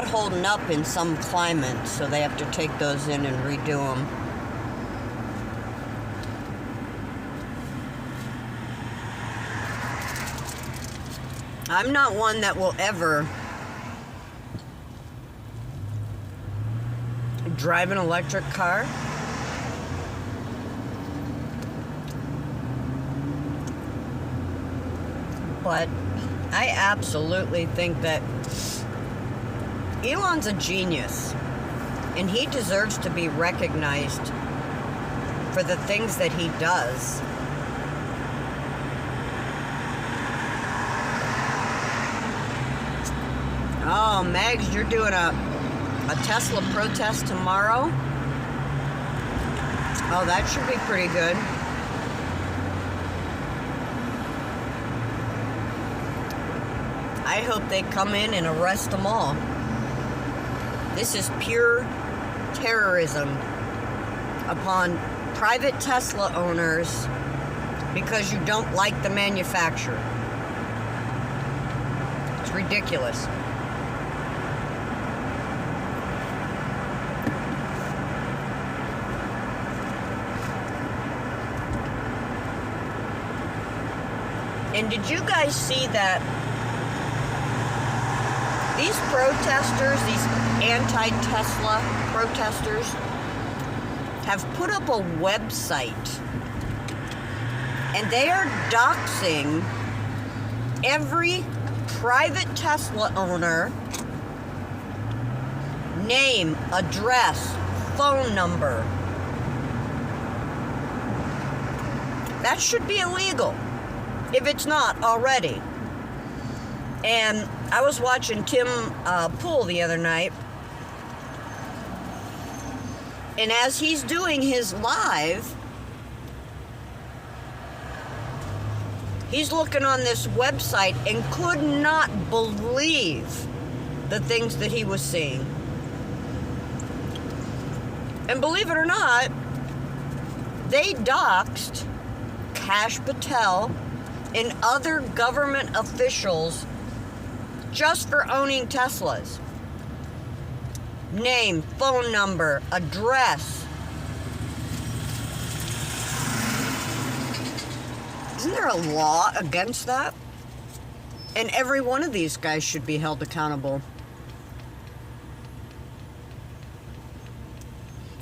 holding up in some climates, so they have to take those in and redo them. I'm not one that will ever drive an electric car. But I absolutely think that Elon's a genius, and he deserves to be recognized for the things that he does. Oh, Mags, you're doing a Tesla protest tomorrow? Oh, that should be pretty good. I hope they come in and arrest them all. This is pure terrorism upon private Tesla owners because you don't like the manufacturer. It's ridiculous. And did you guys see that these protesters, these anti-Tesla protesters, have put up a website And they are doxing every private Tesla owner, name, address, phone number. That should be illegal, if it's not already. And I was watching Tim Pool the other night, and as he's doing his live, he's looking on this website and could not believe the things that he was seeing. And believe it or not, they doxed Kash Patel and other government officials just for owning Teslas. Name, phone number, address. Isn't there a law against that? And every one of these guys should be held accountable.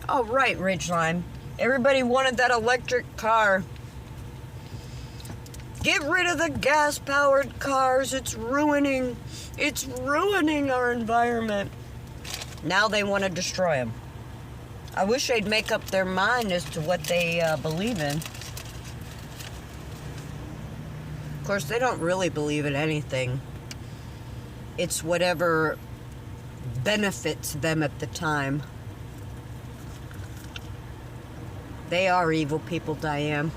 Oh, right, Ridgeline. Everybody wanted that electric car. Get rid of the gas-powered cars. It's ruining our environment. Now they want to destroy them. I wish they'd make up their mind as to what they believe in. Of course, they don't really believe in anything. It's whatever benefits them at the time. They are evil people, Diane.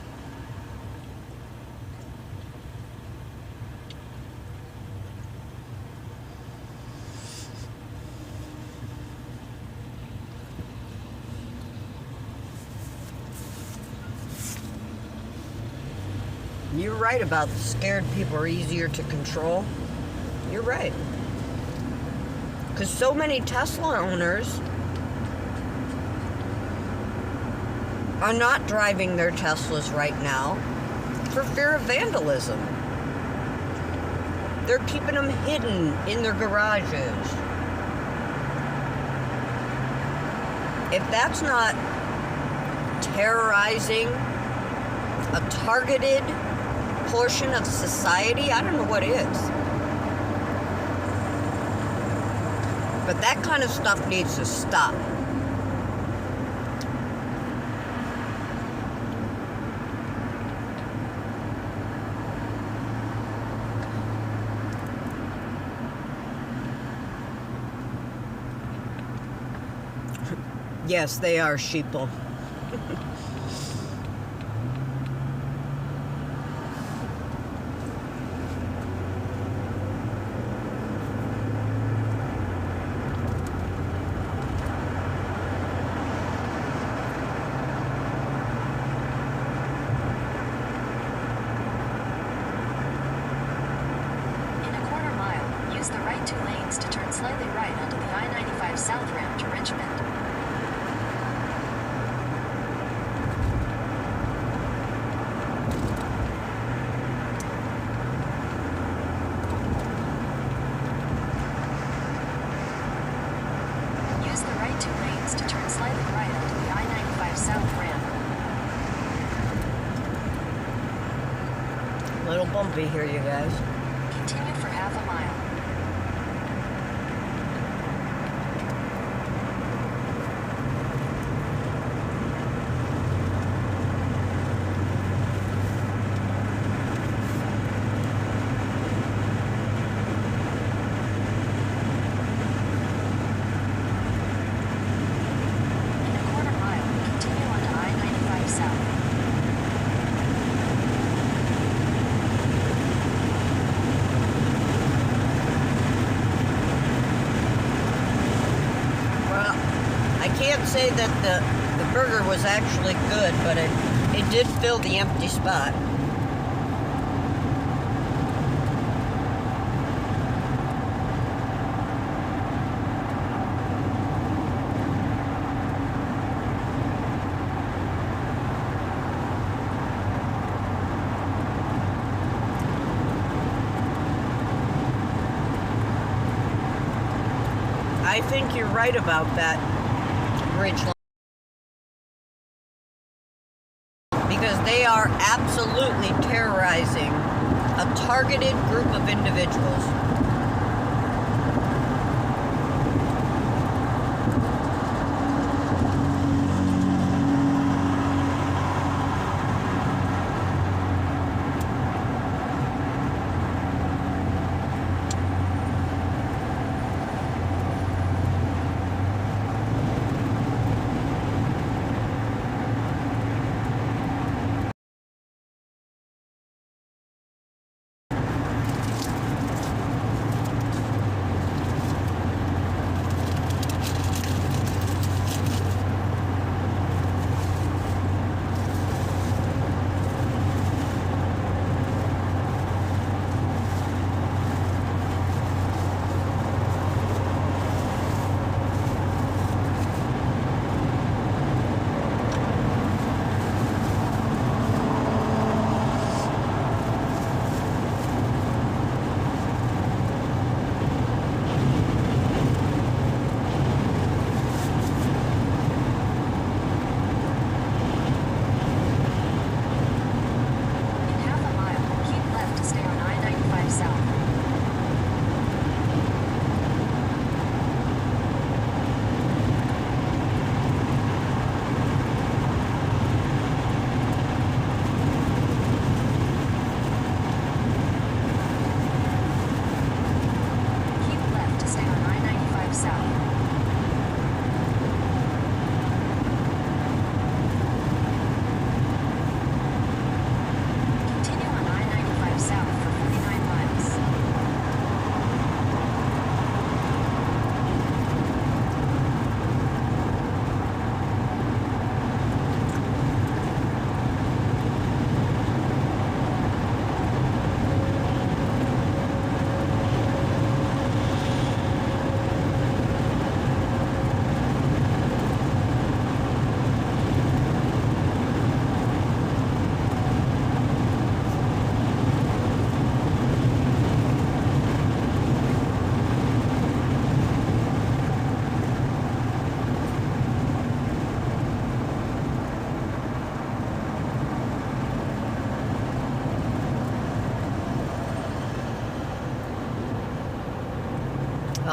You're right about the scared people are easier to control. You're right. Because so many Tesla owners are not driving their Teslas right now for fear of vandalism. They're keeping them hidden in their garages. If that's not terrorizing a targeted portion of society, I don't know what is. But that kind of stuff needs to stop. Yes, they are sheeple. To turn slightly right onto the I-95 South ramp to Richmond. Use the right 2 lanes to turn slightly right onto the I-95 South ramp. A little bumpy here, you guys. Continue for half a mile. Say that the burger was actually good, but it did fill the empty spot. I think you're right about that, Ridgeline. because they are absolutely terrorizing a targeted group of individuals.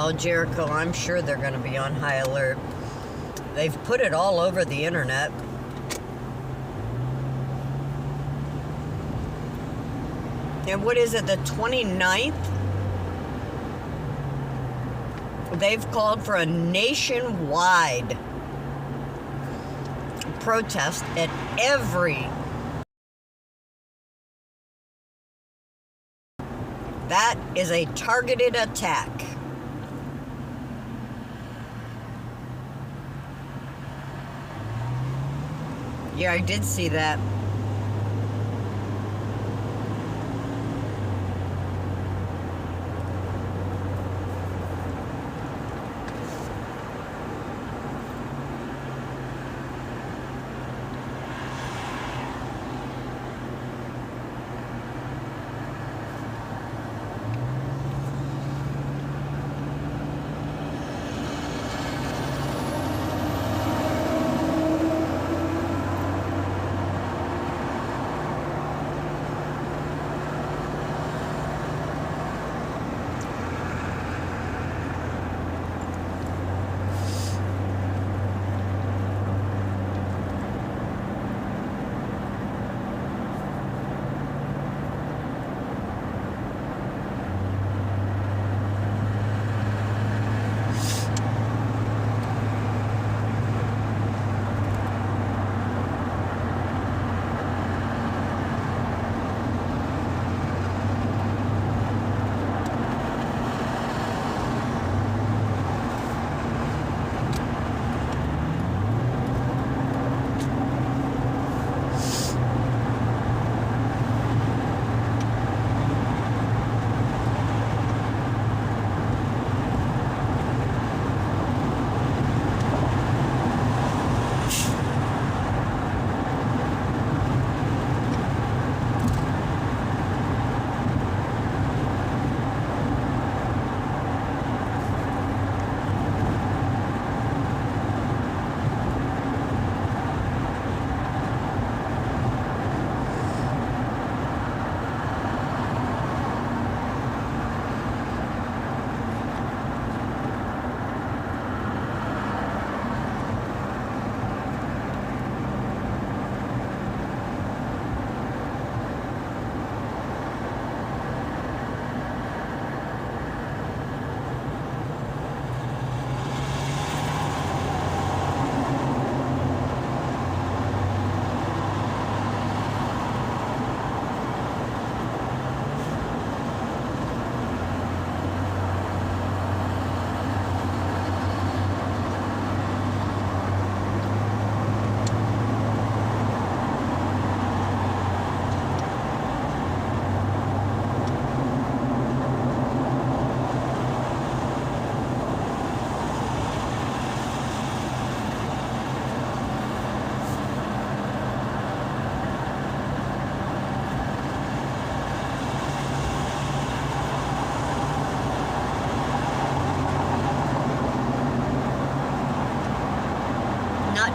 Oh, Jericho, I'm sure they're going to be on high alert. They've put it all over the internet. And what is it, the 29th? They've called for a nationwide protest at every... That is a targeted attack. Yeah, I did see that.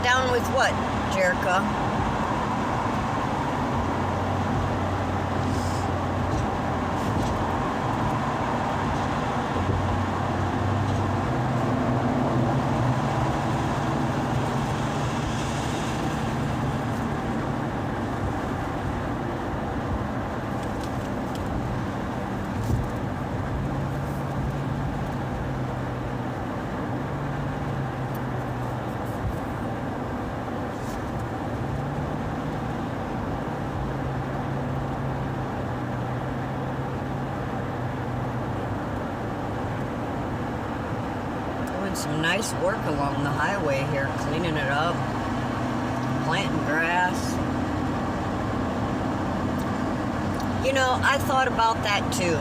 down with what, Jericho? Some nice work along the highway here, cleaning it up, planting grass. You know, I thought about that too,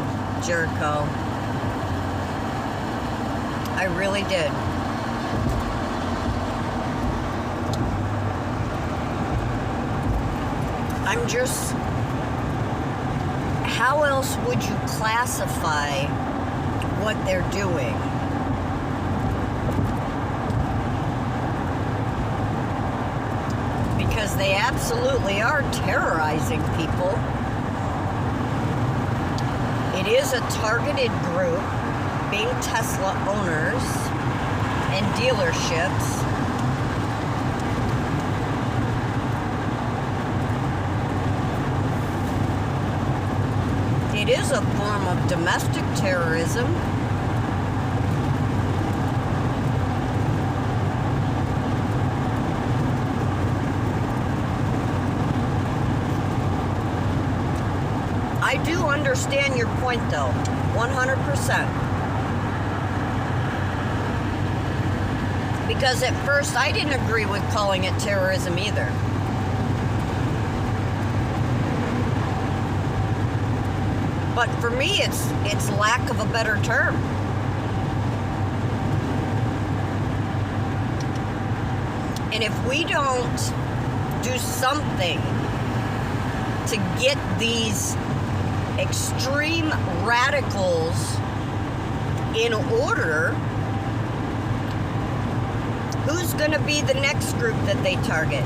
Jericho. I really did. I'm just, how else would you classify what they're doing? Because they absolutely are terrorizing people. It is a targeted group, being Tesla owners and dealerships. It is a form of domestic terrorism. I do understand your point, though, 100%. Because at first I didn't agree with calling it terrorism either. But for me, it's lack of a better term. And if we don't do something to get these extreme radicals in order, who's going to be the next group that they target?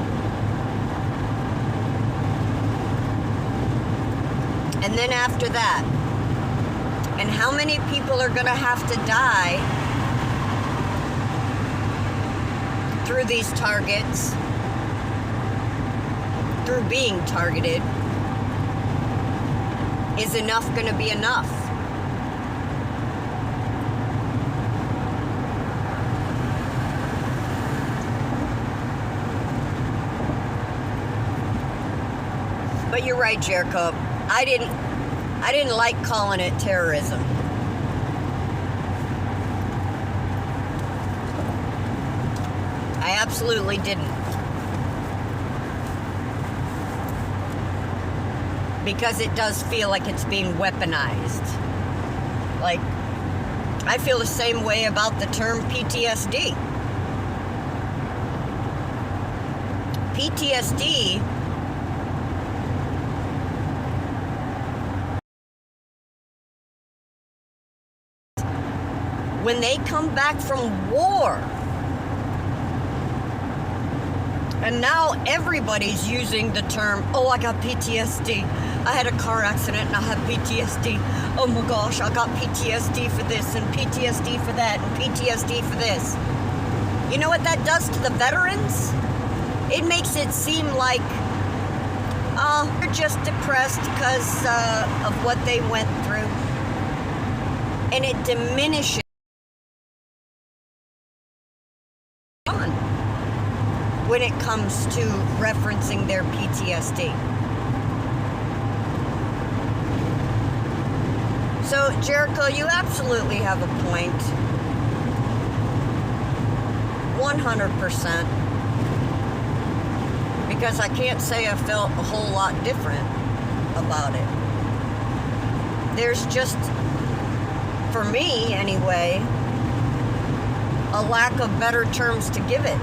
And then after that, and how many people are going to have to die through these targets, through being targeted? Is enough going to be enough? But you're right, Jericho. I didn't like calling it terrorism. I absolutely didn't. Because it does feel like it's being weaponized. Like, I feel the same way about the term PTSD. PTSD when they come back from war. And now everybody's using the term, oh, I got PTSD. I had a car accident and I have PTSD. Oh my gosh, I got PTSD for this and PTSD for that and PTSD for this. You know what that does to the veterans? It makes it seem like, oh, they're just depressed because of what they went through. And it diminishes when it comes to referencing their PTSD. So, Jericho, you absolutely have a point. 100%. Because I can't say I felt a whole lot different about it. There's just, for me anyway, a lack of better terms to give it.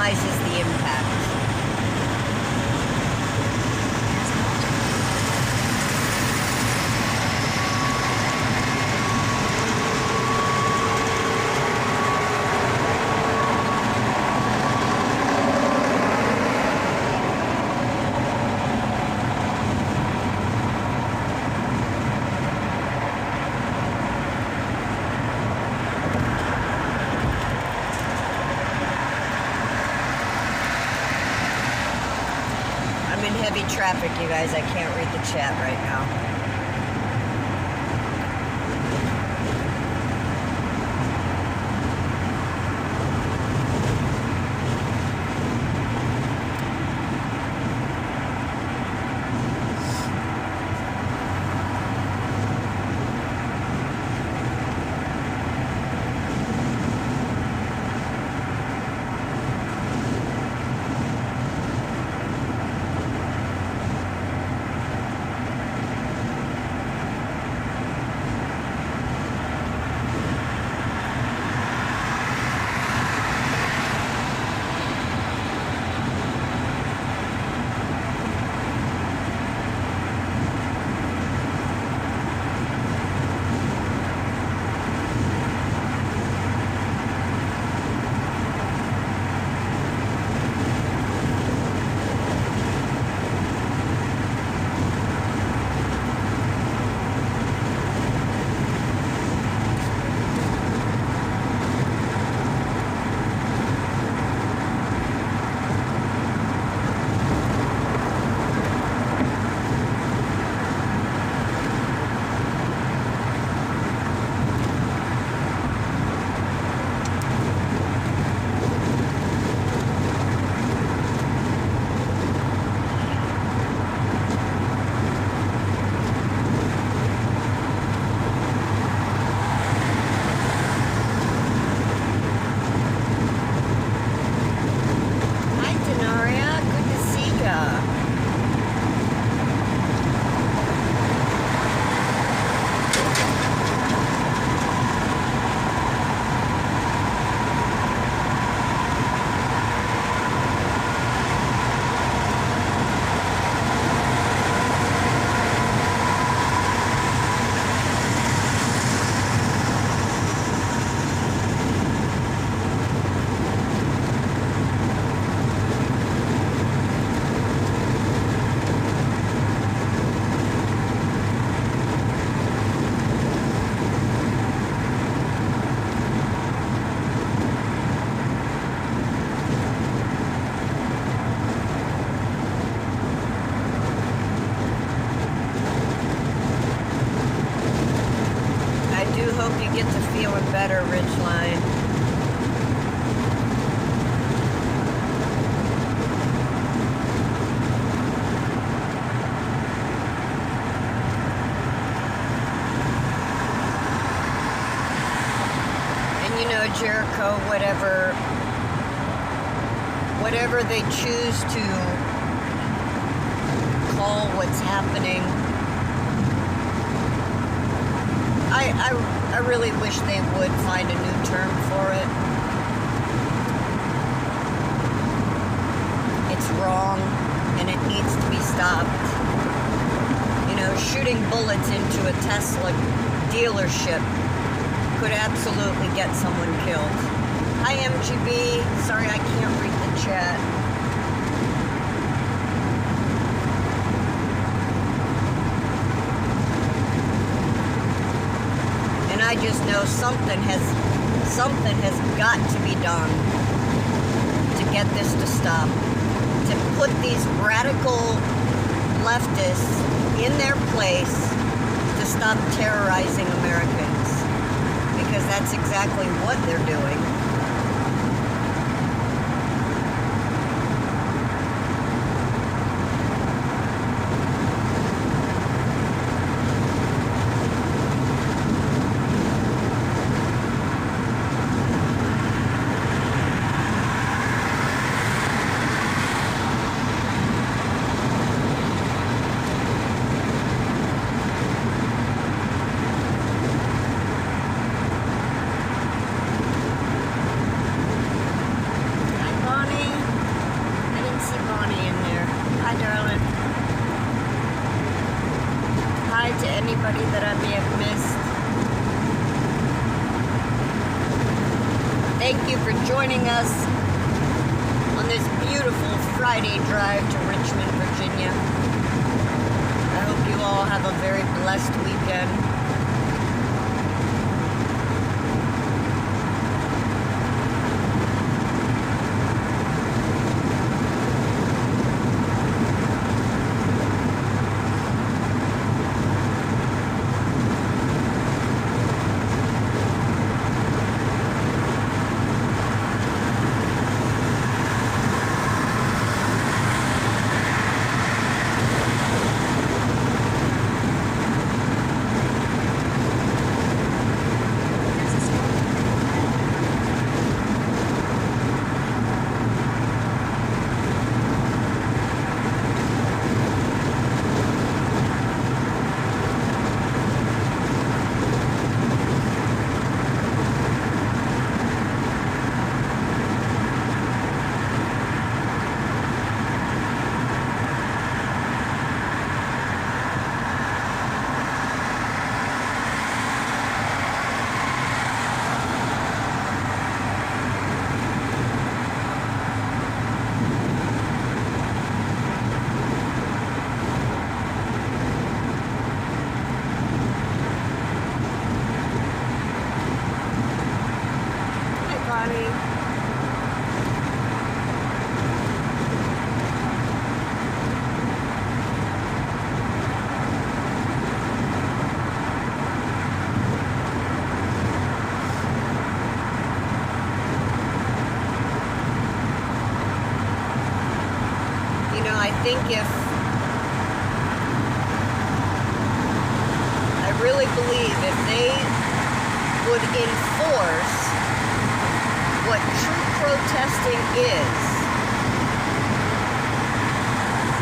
minimizes the impact. I'm in heavy traffic, you guys. I can't read the chat right now. Get to feeling better, Ridgeline. And you know, Jericho, whatever they choose to call what's happening, I really wish they would find a new term for it. It's wrong, and it needs to be stopped. You know, shooting bullets into a Tesla dealership could absolutely get someone killed. Hi, MGB. Sorry, I can't read the chat. I just know something has got to be done to get this to stop. To put these radical leftists in their place to stop terrorizing Americans. Because that's exactly what they're doing. anybody that I may have missed. Thank you for joining us on this beautiful Friday drive to Richmond, Virginia. I hope you all have a very blessed weekend. I think I really believe if they would enforce what true protesting is,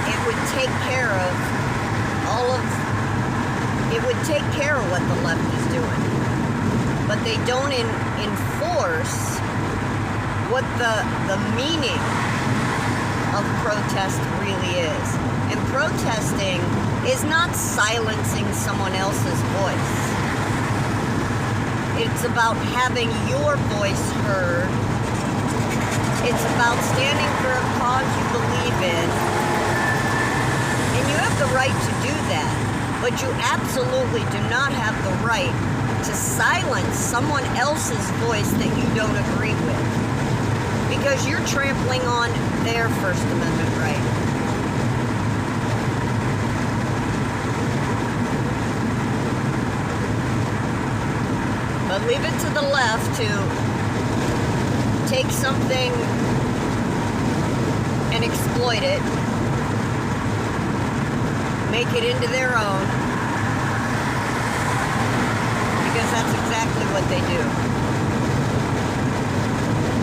it would take care of what the left is doing. But they don't enforce what the meaning of protest really is. And protesting is not silencing someone else's voice. It's about having your voice heard. It's about standing for a cause you believe in. And you have the right to do that. But you absolutely do not have the right to silence someone else's voice that you don't agree with. Because you're trampling on their First Amendment right. But leave it to the left to take something and exploit it, make it into their own, because that's exactly what they do.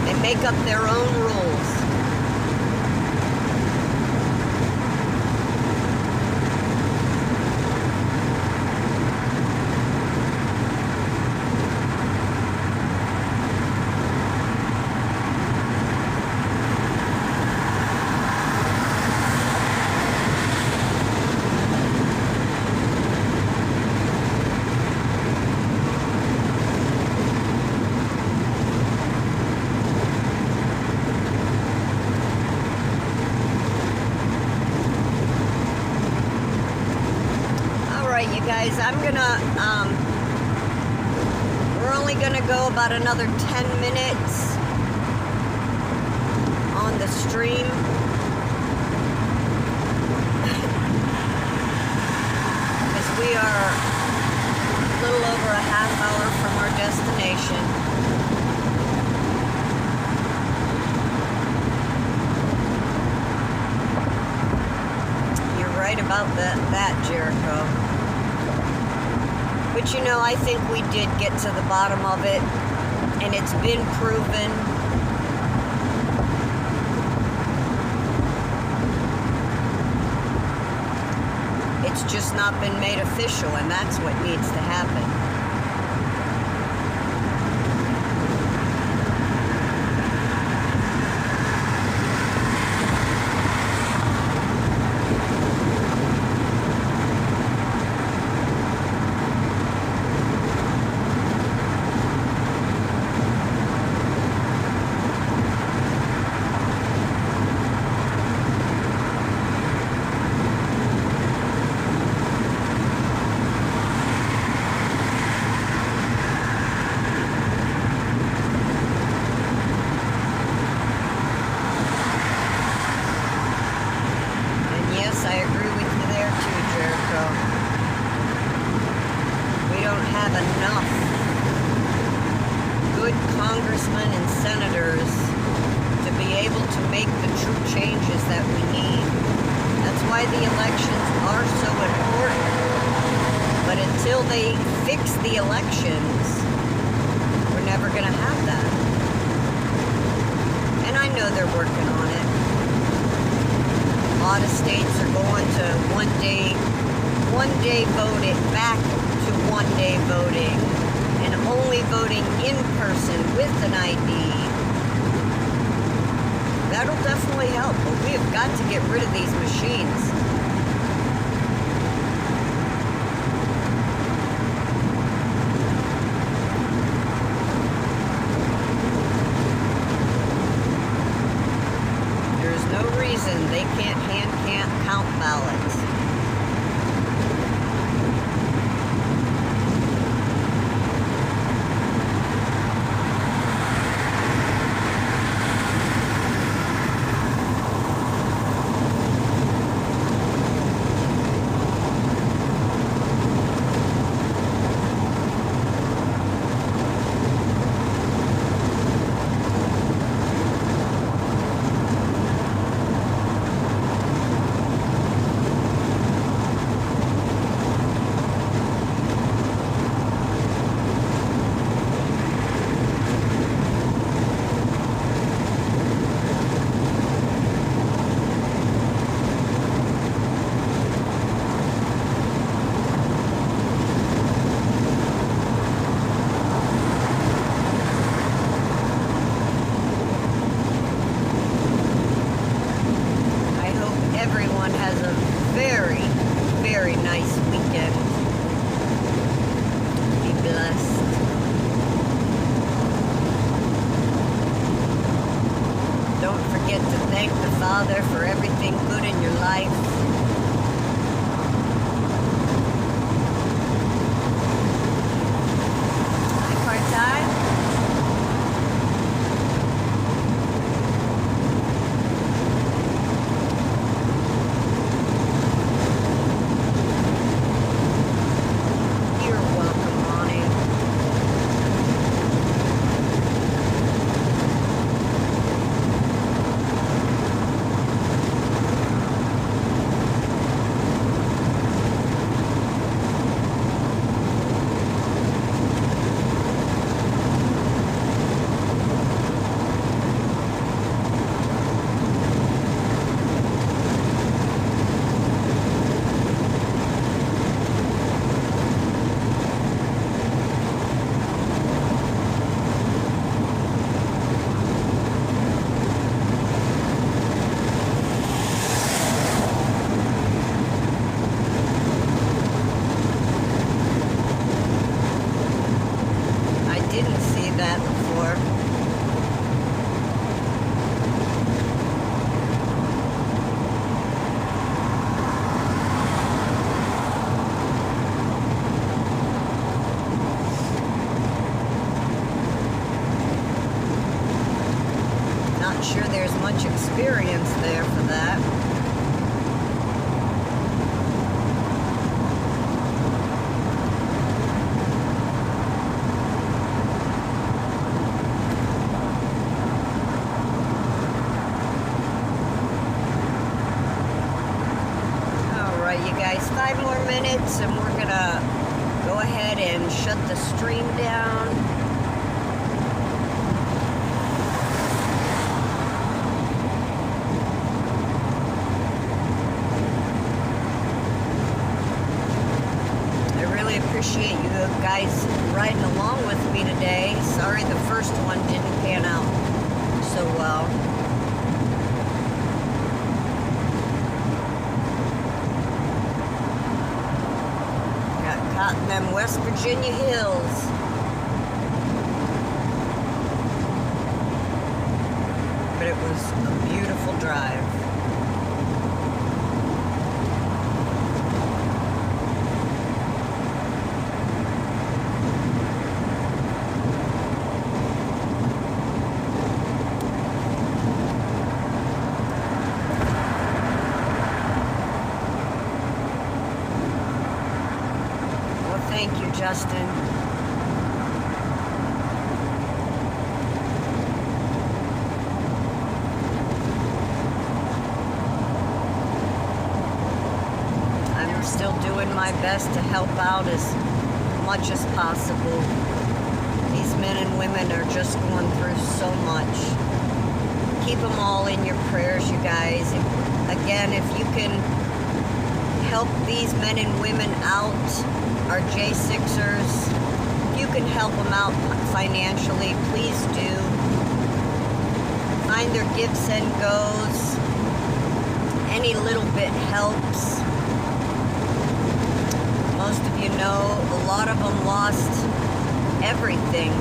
They make up their own rules. You guys, we're only gonna go about another 10 minutes on the stream. Because we are a little over a half hour from our destination. You're right about that, Jericho. But I think we did get to the bottom of it, and it's been proven. It's just not been made official, and that's what needs to happen. congressmen and senators to be able to make the true changes that we need. That's why the elections are so important. But until they fix the elections, we're never going to have that. And I know they're working on it. A lot of states are going to one day voting, back to one-day voting, and only voting in person with an ID. That'll definitely help, but we have got to get rid of these machines. There's no reason they can't count ballots. Everyone has a very, very nice weekend. Be blessed. Don't forget to thank the Father for everything good in your life. Hi, part-time. Didn't see that before. Not sure there's much experience there for that. You guys, 5 more minutes and we're gonna go ahead and shut the stream down. I really appreciate you guys riding along with me today. Sorry the first one didn't pan out so well. Out in them West Virginia hills. But it was a beautiful drive. Thank you, Justin. my best to help out as much as possible. These men and women are just going through so much. Keep them all in your prayers, you guys. Again, if you can help these men and women out, our J6ers, if you can help them out financially, please do. Find their gives and goes. Any little bit helps. Most of you know, a lot of them lost everything.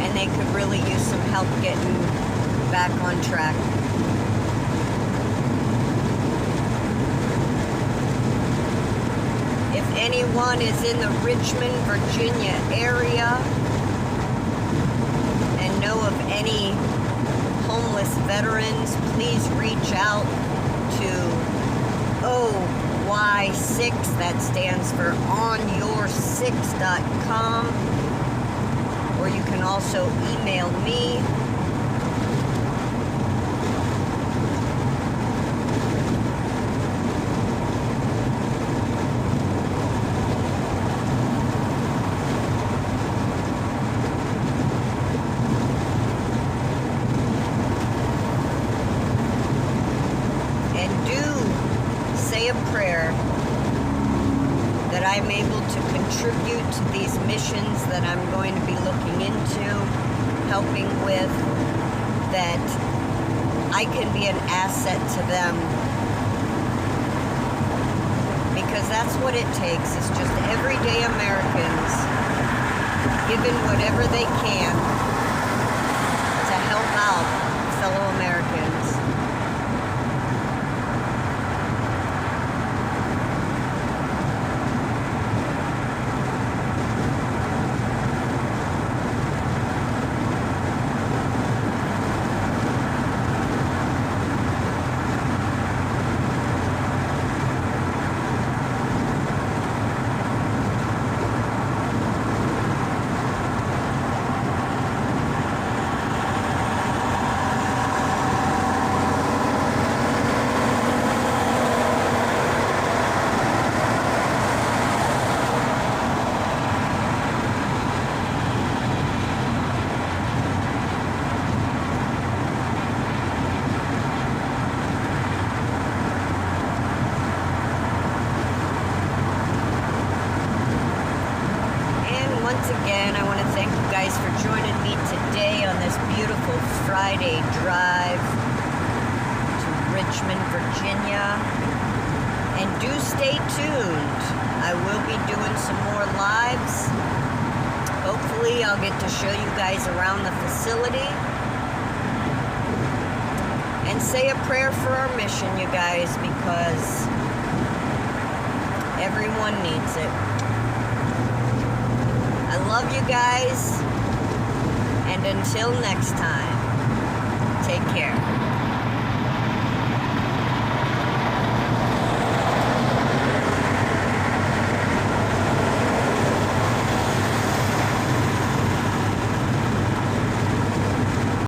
And they could really use some help getting back on track. If anyone is in the Richmond, Virginia area and know of any homeless veterans, please reach out to OY6, that stands for onyour6.com, or you can also email me. A prayer that I'm able to contribute to these missions that I'm going to be looking into, helping with, that I can be an asset to them, because that's what it takes. It's just everyday Americans giving whatever they can to help out fellow Americans. Again, I want to thank you guys for joining me today on this beautiful Friday drive to Richmond, Virginia. And do stay tuned. I will be doing some more lives. Hopefully, I'll get to show you guys around the facility. And say a prayer for our mission, you guys, because everyone needs it. I love you guys, and until next time, take care.